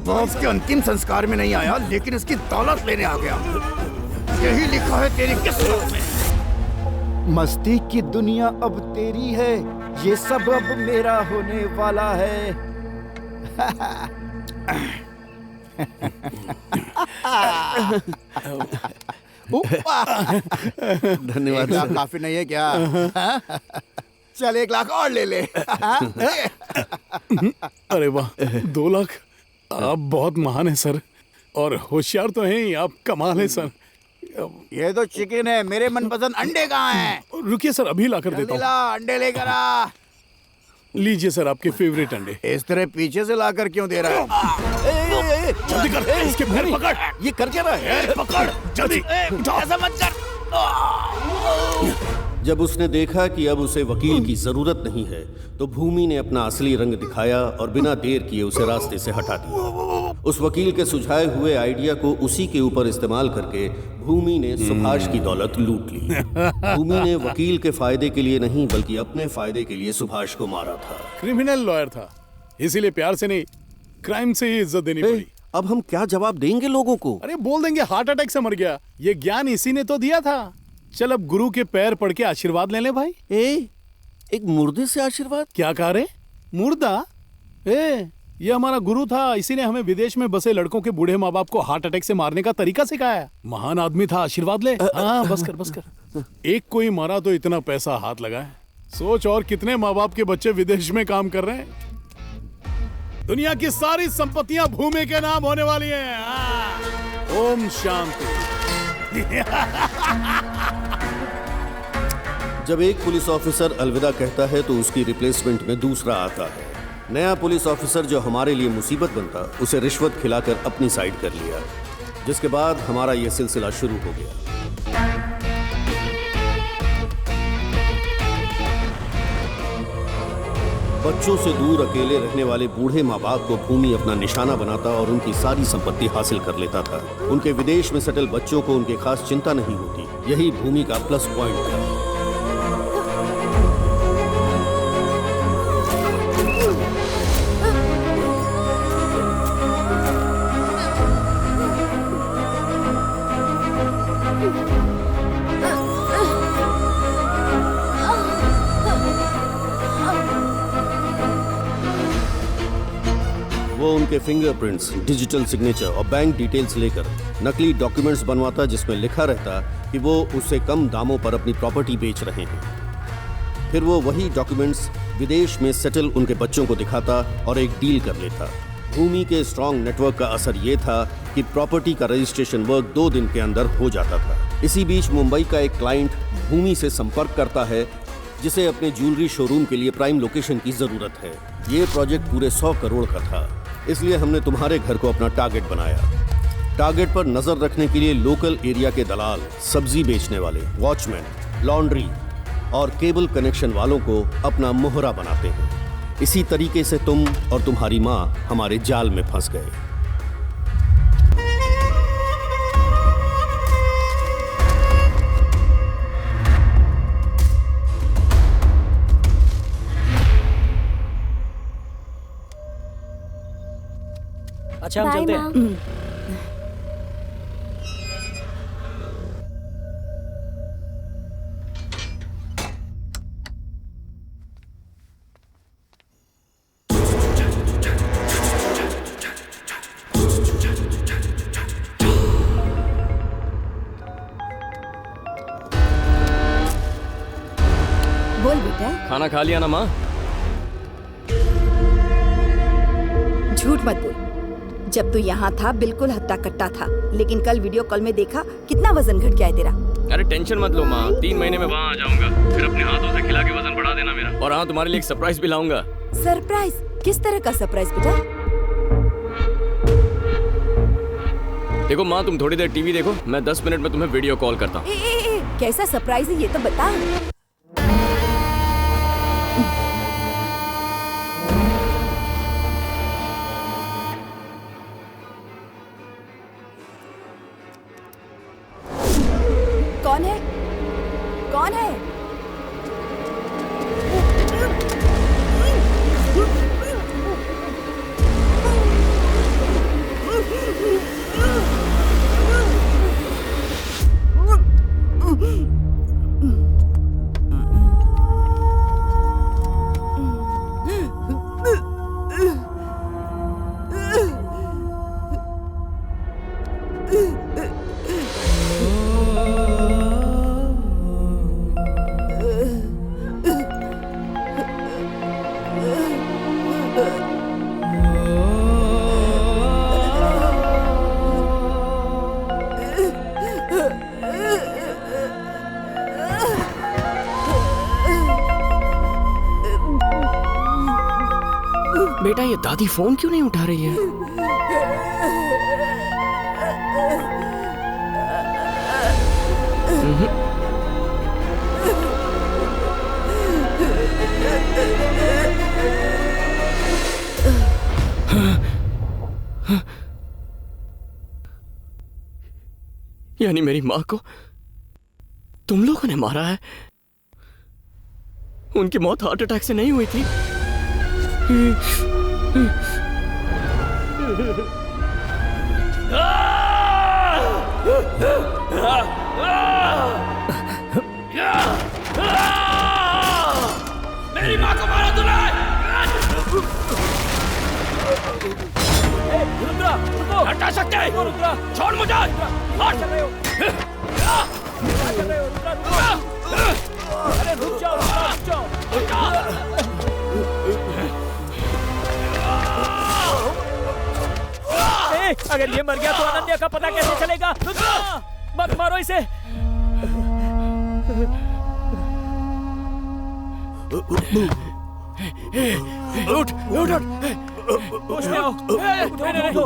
बॉस के अंतिम संस्कार में नहीं आया, लेकिन इसकी दौलत लेने आ गया। यही लिखा है तेरी किस्मत में। मस्ती की दुनिया अब तेरी है, ये सब अब मेरा होने वाला है। धन्यवाद। 1 लाख काफी नहीं है क्या? चल 1 लाख और ले ले। अरे वाह, 2 लाख। आप बहुत महान है सर, और होशियार तो हैं ही आप, कमाल है सर। ये तो चिकन है, मेरे मनपसंद अंडे कहाँ हैं? रुकिए सर, अभी ला कर देता हूँ। अंडे लेकर आ। लीजिए सर, आपके फेवरेट अंडे। इस तरह पीछे से लाकर क्यों दे रहा है? जल्दी कर, इसके पैर पकड़। ये कर क्या रहा है? पकड़ जल्दी। ऐसा मत कर। जब उसने देखा कि अब उसे वकील की जरूरत नहीं है तो भूमि ने अपना असली रंग दिखाया और बिना देर किए उसे रास्ते से हटा दिया। उस वकील के सुझाए हुए आइडिया को उसी के ऊपर इस्तेमाल करके भूमि ने सुभाष की दौलत लूट ली। भूमि ने वकील के फायदे के लिए नहीं बल्कि अपने फायदे के लिए सुभाष को मारा था। क्रिमिनल लॉयर था, इसीलिए प्यार से नहीं क्राइम से ही इज्जत देनी पड़ी। अब हम क्या जवाब देंगे लोगों को? अरे बोल देंगे हार्ट अटैक से मर गया। ये ज्ञान इसी ने तो दिया था। चल अब गुरु के पैर पड़ के आशीर्वाद ले ले भाई। एक मुर्दे से आशीर्वाद? क्या कह रहे? मुर्दा? ये हमारा गुरु था, इसी ने हमें विदेश में बसे लड़कों के बूढ़े माँ बाप को हार्ट अटैक से मारने का तरीका सिखाया। महान आदमी था, आशीर्वाद ले। हाँ बस कर। एक कोई मारा तो इतना पैसा हाथ लगा है। सोच और कितने माँ बाप के बच्चे विदेश में काम कर रहे हैं। दुनिया की सारी संपत्तियां भूमि के नाम होने वाली हैं। ओम शांति। जब एक पुलिस ऑफिसर अलविदा कहता है तो उसकी रिप्लेसमेंट में दूसरा आता है। नया पुलिस ऑफिसर जो हमारे लिए मुसीबत बनता, उसे रिश्वत खिलाकर अपनी साइड कर लिया, जिसके बाद हमारा यह सिलसिला शुरू हो गया। बच्चों से दूर अकेले रहने वाले बूढ़े माँ बाप को भूमि अपना निशाना बनाता और उनकी सारी संपत्ति हासिल कर लेता था। उनके विदेश में सेटल बच्चों को उनकी खास चिंता नहीं होती। यही भूमि का प्लस पॉइंट था। वो उनके फिंगरप्रिंट्स, डिजिटल सिग्नेचर और बैंक डिटेल्स लेकर नकली डॉक्यूमेंट्स बनवाता जिसमें लिखा रहता कि वो उससे कम दामों पर अपनी प्रॉपर्टी बेच रहे हैं। फिर वो वही डॉक्यूमेंट्स विदेश में सेटल उनके बच्चों को दिखाता और एक डील कर लेता। भूमि के स्ट्रॉन्ग नेटवर्क का असर ये था कि प्रॉपर्टी का रजिस्ट्रेशन वर्क 2 दिन के अंदर हो जाता था। इसी बीच मुंबई का एक क्लाइंट भूमि से संपर्क करता है जिसे अपने ज्वेलरी शोरूम के लिए प्राइम लोकेशन की जरूरत है। ये प्रोजेक्ट पूरे 100 करोड़ का था, इसलिए हमने तुम्हारे घर को अपना टारगेट बनाया। टारगेट पर नजर रखने के लिए लोकल एरिया के दलाल, सब्जी बेचने वाले, वॉचमैन, लॉन्ड्री और केबल कनेक्शन वालों को अपना मोहरा बनाते हैं। इसी तरीके से तुम और तुम्हारी माँ हमारे जाल में फंस गए। अच्छा हम चलते हैं। बोल बेटा। खाना खा लिया ना माँ? झूठ मत बोल। जब तू यहाँ था बिल्कुल हट्टा कट्टा था, लेकिन कल वीडियो कॉल में देखा कितना वजन घट गया है तेरा। अरे टेंशन मत लो माँ, 3 महीने में वहाँ आ जाऊंगा। फिर अपने हाथों से खिला के वजन बढ़ा देना मेरा। और हाँ, तुम्हारे लिए एक सरप्राइज भी लाऊंगा। सरप्राइज? किस तरह का सरप्राइज बेटा? देखो माँ, तुम थोड़ी देर टीवी देखो, मैं 10 मिनट में तुम्हें वीडियो कॉल करता हूँ। कैसा सरप्राइज है ये तो बता। कौन है? कौन है? बेटा, ये दादी फोन क्यों नहीं उठा रही है? यानी मेरी माँ को तुम लोगों ने मारा है? उनकी मौत हार्ट अटैक से नहीं हुई थी? मेरी माँ को मारा तूने! रुद्रा, रुको! हटा सकते हैं? रुद्रा, छोड़ मुझे! क्या कर रहे हो? क्या कर रहे हो? रुद्रा, रुको! अरे रुक जाओ, रुक जाओ! अगर ये मर गया तो अनन्या का पता कैसे चलेगा? रुद्रा, मत मारो इसे! उठ, उठ, उठ! होश में आओ! उठने दो!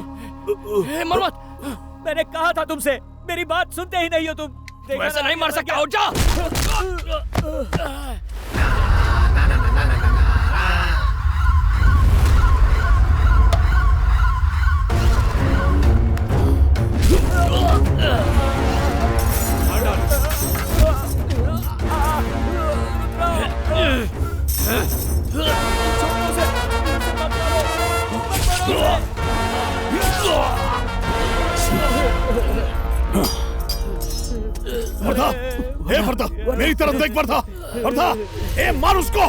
मर मत! मैंने कहा था तुमसे, मेरी बात सुनते ही नहीं हो तुम। तू ऐसे नहीं मर सकता, उठ जा! वर्धा, हे वर्धा, मेरी तरफ देख वर्धा, वर्धा, हे मार उसको!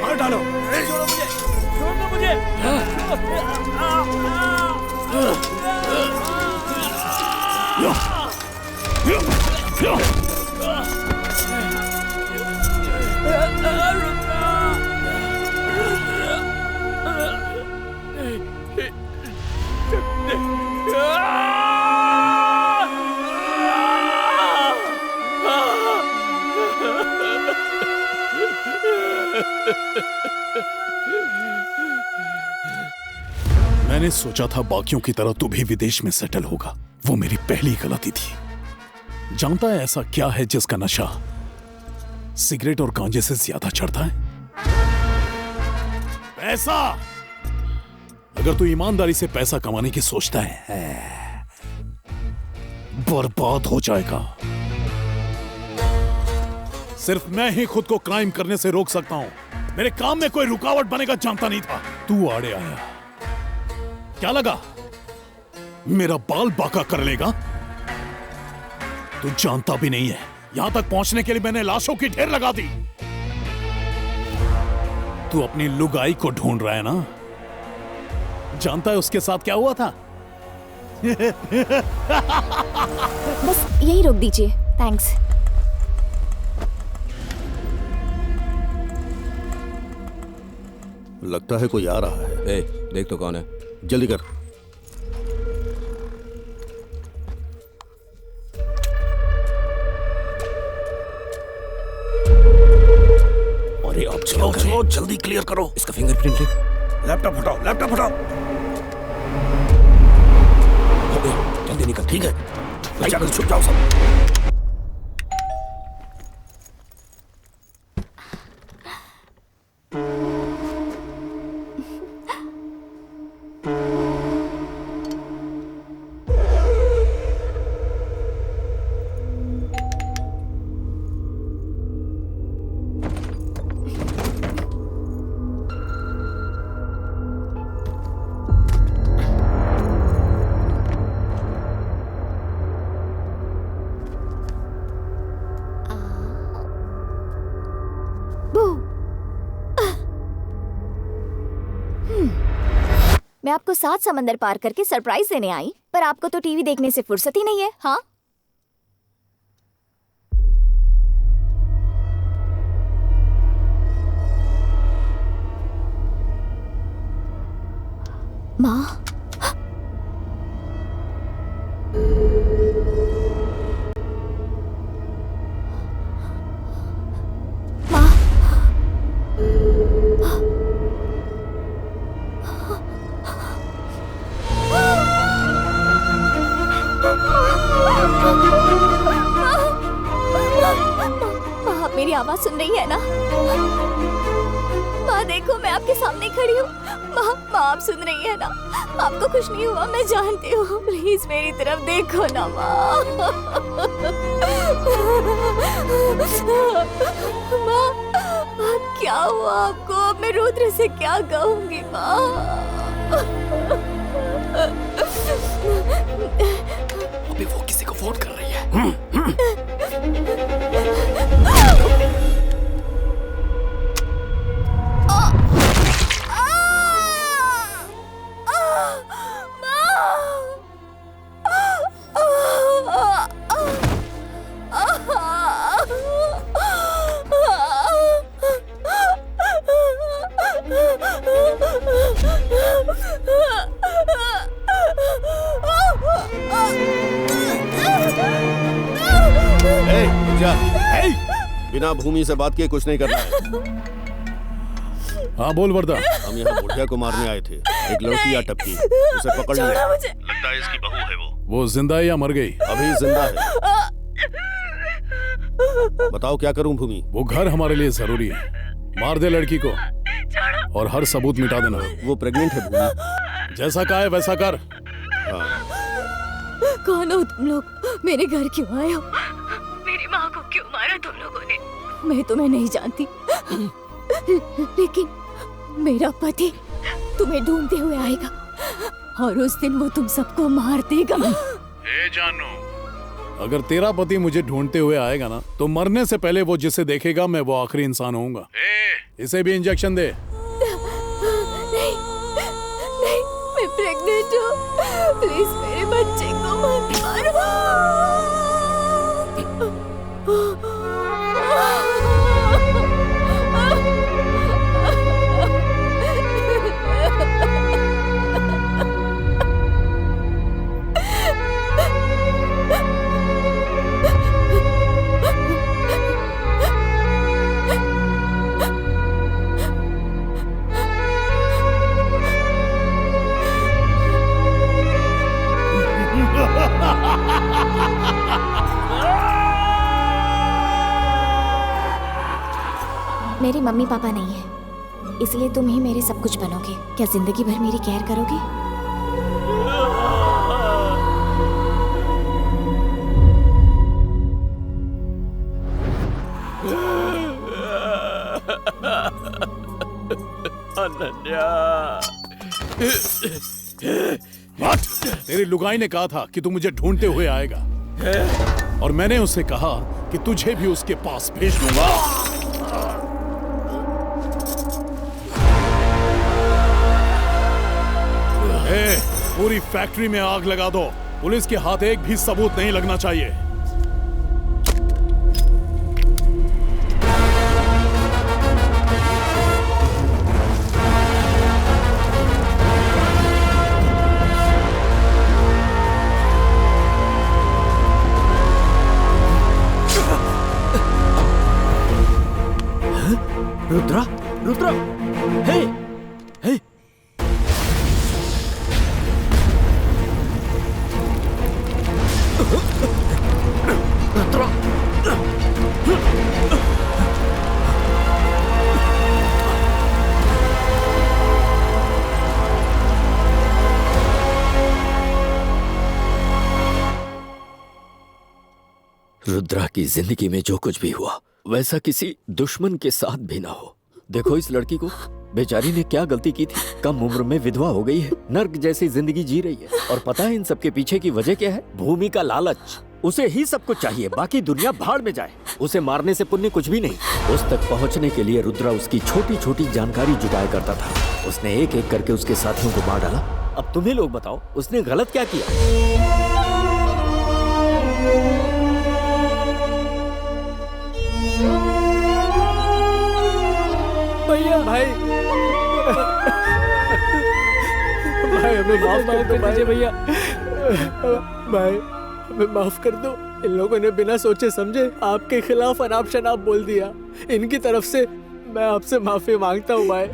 मार डालो! छोड़ो मुझे! छोड़ दो मुझे! मैंने सोचा था बाकियों की तरह तू भी विदेश में सेटल होगा। वो मेरी पहली गलती थी। जानता है ऐसा क्या है जिसका नशा सिगरेट और गांजे से ज्यादा चढ़ता है? पैसा। अगर तू ईमानदारी से पैसा कमाने की सोचता है, बर्बाद हो जाएगा। सिर्फ मैं ही खुद को क्राइम करने से रोक सकता हूं। मेरे काम में कोई रुकावट बनेगा जानता नहीं था। तू आड़े आया, क्या लगा मेरा बाल बांका कर लेगा? तू जानता भी नहीं है, यहां तक पहुंचने के लिए मैंने लाशों की ढेर लगा दी। तू अपनी लुगाई को ढूंढ रहा है ना? जानता है उसके साथ क्या हुआ था? बस यही रोक दीजिए, थैंक्स। लगता है कोई आ रहा है। ए, देख तो कौन है। जल्दी कर। अरे अब चलो चलो जल्दी क्लियर करो। इसका फिंगरप्रिंट ले। लैपटॉप हटाओ, लैपटॉप हटाओ। हो गया, जल्दी निकल। ठीक है, जाकर छुप जाओ सब। मैं आपको 7 समंदर पार करके सरप्राइज देने आई, पर आपको तो टीवी देखने से फुर्सत ही नहीं है। हाँ, माँ, आप मेरी आवाज सुन रही है ना? माँ देखो, मैं आपके सामने खड़ी हूँ। माँ माँ आप सुन रही है ना? आपको कुछ नहीं हुआ, मैं जानती हूँ। प्लीज मेरी तरफ देखो ना माँ। माँ क्या हुआ आपको? अब मैं रुद्र से क्या कहूँगी माँ? अभी वो किसी को फोन कर रही है। बिना भूमि से बात किए कुछ नहीं करना है। हाँ बोल वर्दा। हम यहाँ बुढ़िया को मारने आए थे। एक लड़की या टपकी, उसे पकड़ लिया। लगता है इसकी बहू है वो जिंदा है या मर गई? अभी जिंदा है। बताओ क्या करूं भूमि? वो घर हमारे लिए जरूरी है। मार दे लड़की को और हर सबूत मिटा देना। वो प्रेग्नेंट है भूमि। जैसा कहा है वैसा कर। कौन हो तुम लोग? मेरे घर क्यों आए हो? मेरी माँ को क्यों मारा तुम लोगों ने? मैं तुम्हें नहीं जानती, लेकिन मेरा पति तुम्हें ढूंढते हुए आएगा और उस दिन वो तुम सबको मार देगा। जानू, अगर तेरा पति मुझे ढूंढते हुए आएगा ना, तो मरने से पहले वो जिसे देखेगा मैं वो आखिरी इंसान होऊंगा। इसे भी इंजेक्शन दे। नहीं, नहीं, मैं प्रेग्नेंट हूँ। प्लीज मेरे बच्चे को मत मारो। मेरे मम्मी पापा नहीं है, इसलिए तुम ही मेरे सब कुछ बनोगे। क्या जिंदगी भर मेरी केयर करोगे? अनन्या, तेरी लुगाई ने कहा था कि तू मुझे ढूंढते हुए आएगा, और मैंने उसे कहा कि तुझे भी उसके पास भेज दूंगा। पूरी फैक्ट्री में आग लगा दो। पुलिस के हाथ एक भी सबूत नहीं लगना चाहिए। रुद्रा, रुद्रा, हे, हे। रुद्रा की जिंदगी में जो कुछ भी हुआ वैसा किसी दुश्मन के साथ भी ना हो। देखो इस लड़की को, बेचारी ने क्या गलती की थी। कम उम्र में विधवा हो गई है, नर्क जैसी जिंदगी जी रही है। और पता है इन सब के पीछे की वजह क्या है? भूमि का लालच। उसे ही सब कुछ चाहिए, बाकी दुनिया भाड़ में जाए। उसे मारने से पुण्य कुछ भी नहीं। उस तक पहुंचने के लिए रुद्रा उसकी छोटी छोटी जानकारी जुटाया करता था। उसने एक एक करके उसके साथियों को मार डाला। अब तुम्हें लोग बताओ, उसने गलत क्या किया? भैया, भाई, भाई हमें माफ कर दीजिए भैया। भाई हमें माफ कर दो। इन लोगों ने बिना सोचे समझे आपके खिलाफ अनाप शनाप बोल दिया। इनकी तरफ से मैं आपसे माफी मांगता हूँ भाई।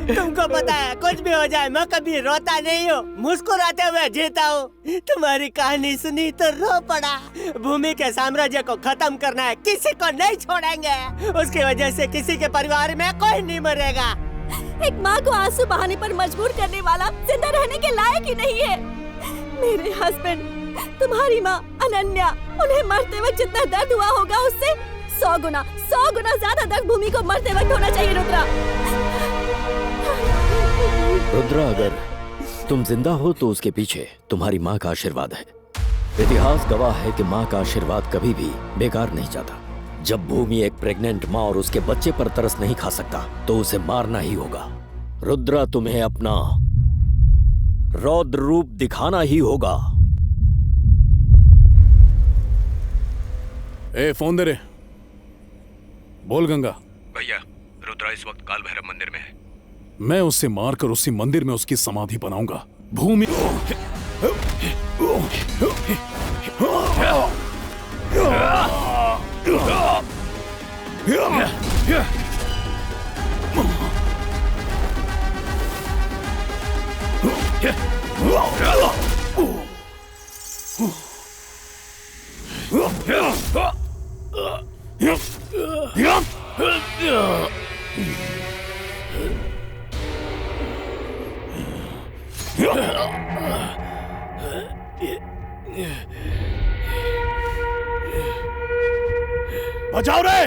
तुमको पता है कुछ भी हो जाए मैं कभी रोता नहीं हूँ, मुस्कुराते हुए जीता हूँ। तुम्हारी कहानी सुनी तो रो पड़ा। भूमि के साम्राज्य को खत्म करना है, किसी को नहीं छोड़ेंगे। उसकी वजह से किसी के परिवार में कोई नहीं मरेगा। एक माँ को आंसू बहाने पर मजबूर करने वाला जिंदा रहने के लायक ही नहीं है। मेरे हस्बैंड, तुम्हारी माँ अनन्या, उन्हें मरते वक्त जितना दर्द हुआ होगा उससे 100 गुना ज्यादा दर्द भूमि को मरते वक्त होना चाहिए। रुद्रा, रुद्रा, अगर तुम जिंदा हो तो उसके पीछे तुम्हारी माँ का आशीर्वाद है। इतिहास गवाह है कि माँ का आशीर्वाद कभी भी बेकार नहीं जाता। जब भूमि एक प्रेग्नेंट माँ और उसके बच्चे पर तरस नहीं खा सकता तो उसे मारना ही होगा। रुद्रा, तुम्हें अपना रौद्र रूप दिखाना ही होगा। ए, फोन दे रे। बोल गंगा। भैया, रुद्रा इस वक्त काल भैरव मंदिर में है। मैं उससे मारकर उसी मंदिर में उसकी समाधि बनाऊंगा। भूमि बचाओ रे।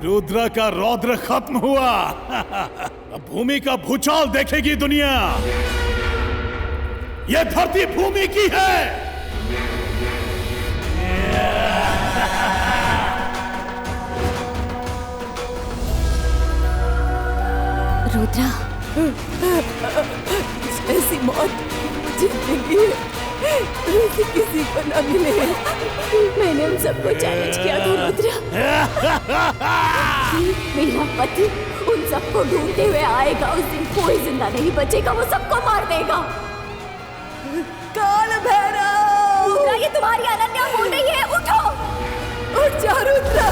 रुद्र का रौद्र खत्म हुआ। अब भूमि का भूचाल देखेगी दुनिया। यह धरती भूमि की है। रुद्रा, ऐसी मौत जिंदगी ऐसी किसी को न मिले। मैंने उन सबको चैलेंज किया था रुद्रा। मेरा पति उन सबको ढूंढते हुए आएगा। उस दिन कोई जिंदा नहीं बचेगा, वो सबको मार देगा। काल भैरव! रुद्रा, ये तुम्हारी अनन्या बोल रही है। उठो, उठ जा रुद्रा।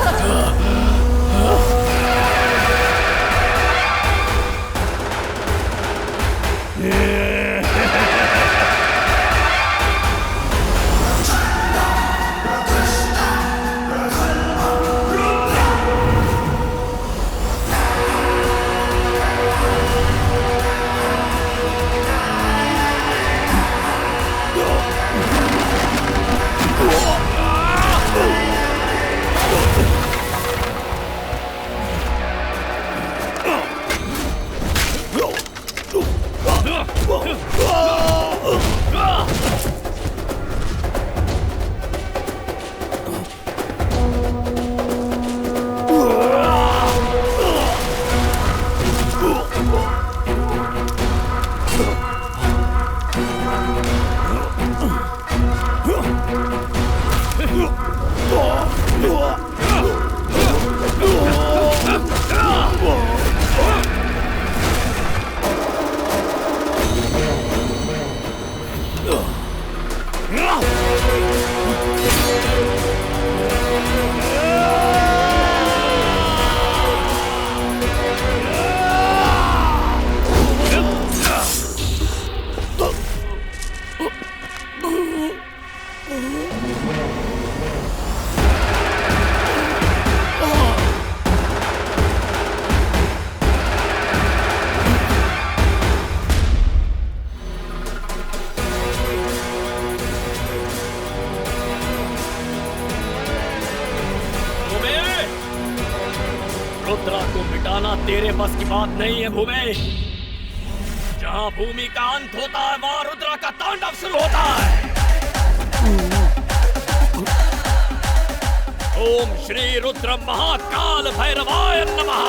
रुद्रा को मिटाना तेरे बस की बात नहीं है भूमि। जहाँ भूमि का अंत होता है वहाँ रुद्रा का तांडव शुरू होता है। ओम श्री रुद्र महाकाल भैरवाय नमः।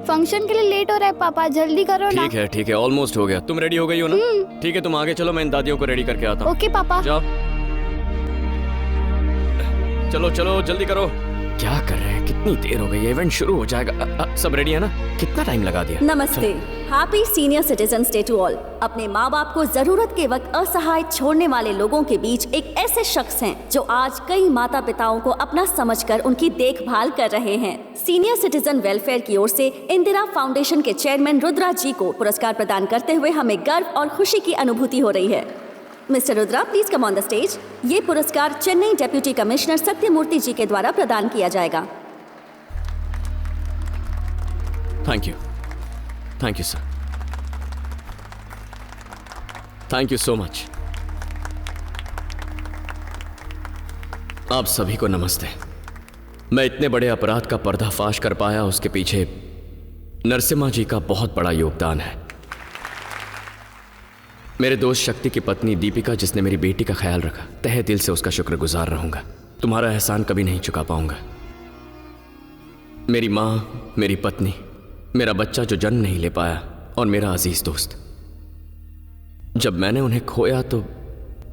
फंक्शन के लिए लेट हो रहा है पापा, जल्दी करो ना। ठीक है, ऑलमोस्ट हो गया। तुम रेडी हो गई हो ना? ठीक है, तुम आगे चलो, मैं इन दादियों को रेडी करके आता हूँ। ओके पापा। जाओ, चलो चलो जल्दी करो। क्या कर रहे हैं? कितनी देर हो गई है, इवेंट शुरू हो जाएगा। सब रेडी है ना? कितना टाइम लगा दिया? नमस्ते, happy senior citizens day to all. अपने माँ बाप को जरूरत के वक्त असहाय छोड़ने वाले लोगों के बीच एक ऐसे शख्स हैं जो आज कई माता पिताओं को अपना समझकर उनकी देखभाल कर रहे हैं। सीनियर सिटीजन वेलफेयर की ओर से इंदिरा फाउंडेशन के चेयरमैन रुद्रा जी को पुरस्कार प्रदान करते हुए हमें गर्व और खुशी की अनुभूति हो रही है। Mister Rudra, please come on the stage. ये पुरस्कार चेन्नई डेप्यूटी कमिश्नर सत्यमूर्ति जी के द्वारा प्रदान किया जाएगा। Thank you sir, thank you so much. आप सभी को नमस्ते। मैं इतने बड़े अपराध का पर्दाफाश कर पाया, उसके पीछे नरसिम्हा जी का बहुत बड़ा योगदान है। मेरे दोस्त शक्ति की पत्नी दीपिका, जिसने मेरी बेटी का ख्याल रखा, तहे दिल से उसका शुक्रगुजार रहूंगा। तुम्हारा एहसान कभी नहीं चुका पाऊंगा। मेरी माँ, मेरी पत्नी, मेरा बच्चा जो जन्म नहीं ले पाया, और मेरा अजीज दोस्त। जब मैंने उन्हें खोया तो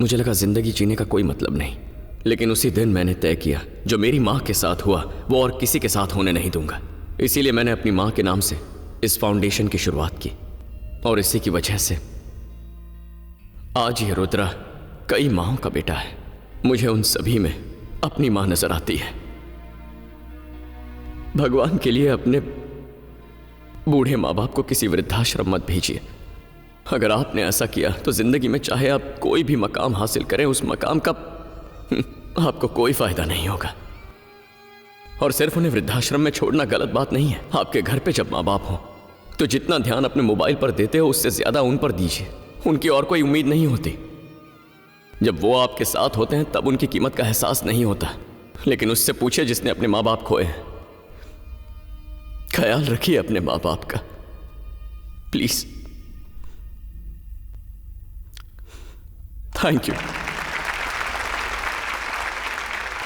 मुझे लगा जिंदगी जीने का कोई मतलब नहीं, लेकिन उसी दिन मैंने तय किया जो मेरी माँ के साथ हुआ वो और किसी के साथ होने नहीं दूंगा। इसीलिए मैंने अपनी माँ के नाम से इस फाउंडेशन की शुरुआत की, और इसी की वजह से आज ये रुद्रा कई माँओं का बेटा है। मुझे उन सभी में अपनी माँ नजर आती है। भगवान के लिए अपने बूढ़े माँ बाप को किसी वृद्धाश्रम मत भेजिए। अगर आपने ऐसा किया तो जिंदगी में चाहे आप कोई भी मकाम हासिल करें, उस मकाम का आपको कोई फायदा नहीं होगा। और सिर्फ उन्हें वृद्धाश्रम में छोड़ना गलत बात नहीं है। आपके घर पे जब माँ बाप हो तो जितना ध्यान अपने मोबाइल पर देते हो उससे ज्यादा उन पर दीजिए। उनकी और कोई उम्मीद नहीं होती। जब वो आपके साथ होते हैं तब उनकी कीमत का एहसास नहीं होता, लेकिन उससे पूछे जिसने अपने माँ बाप खोए हैं। ख्याल रखिए अपने माँ बाप का, प्लीज। Thank you.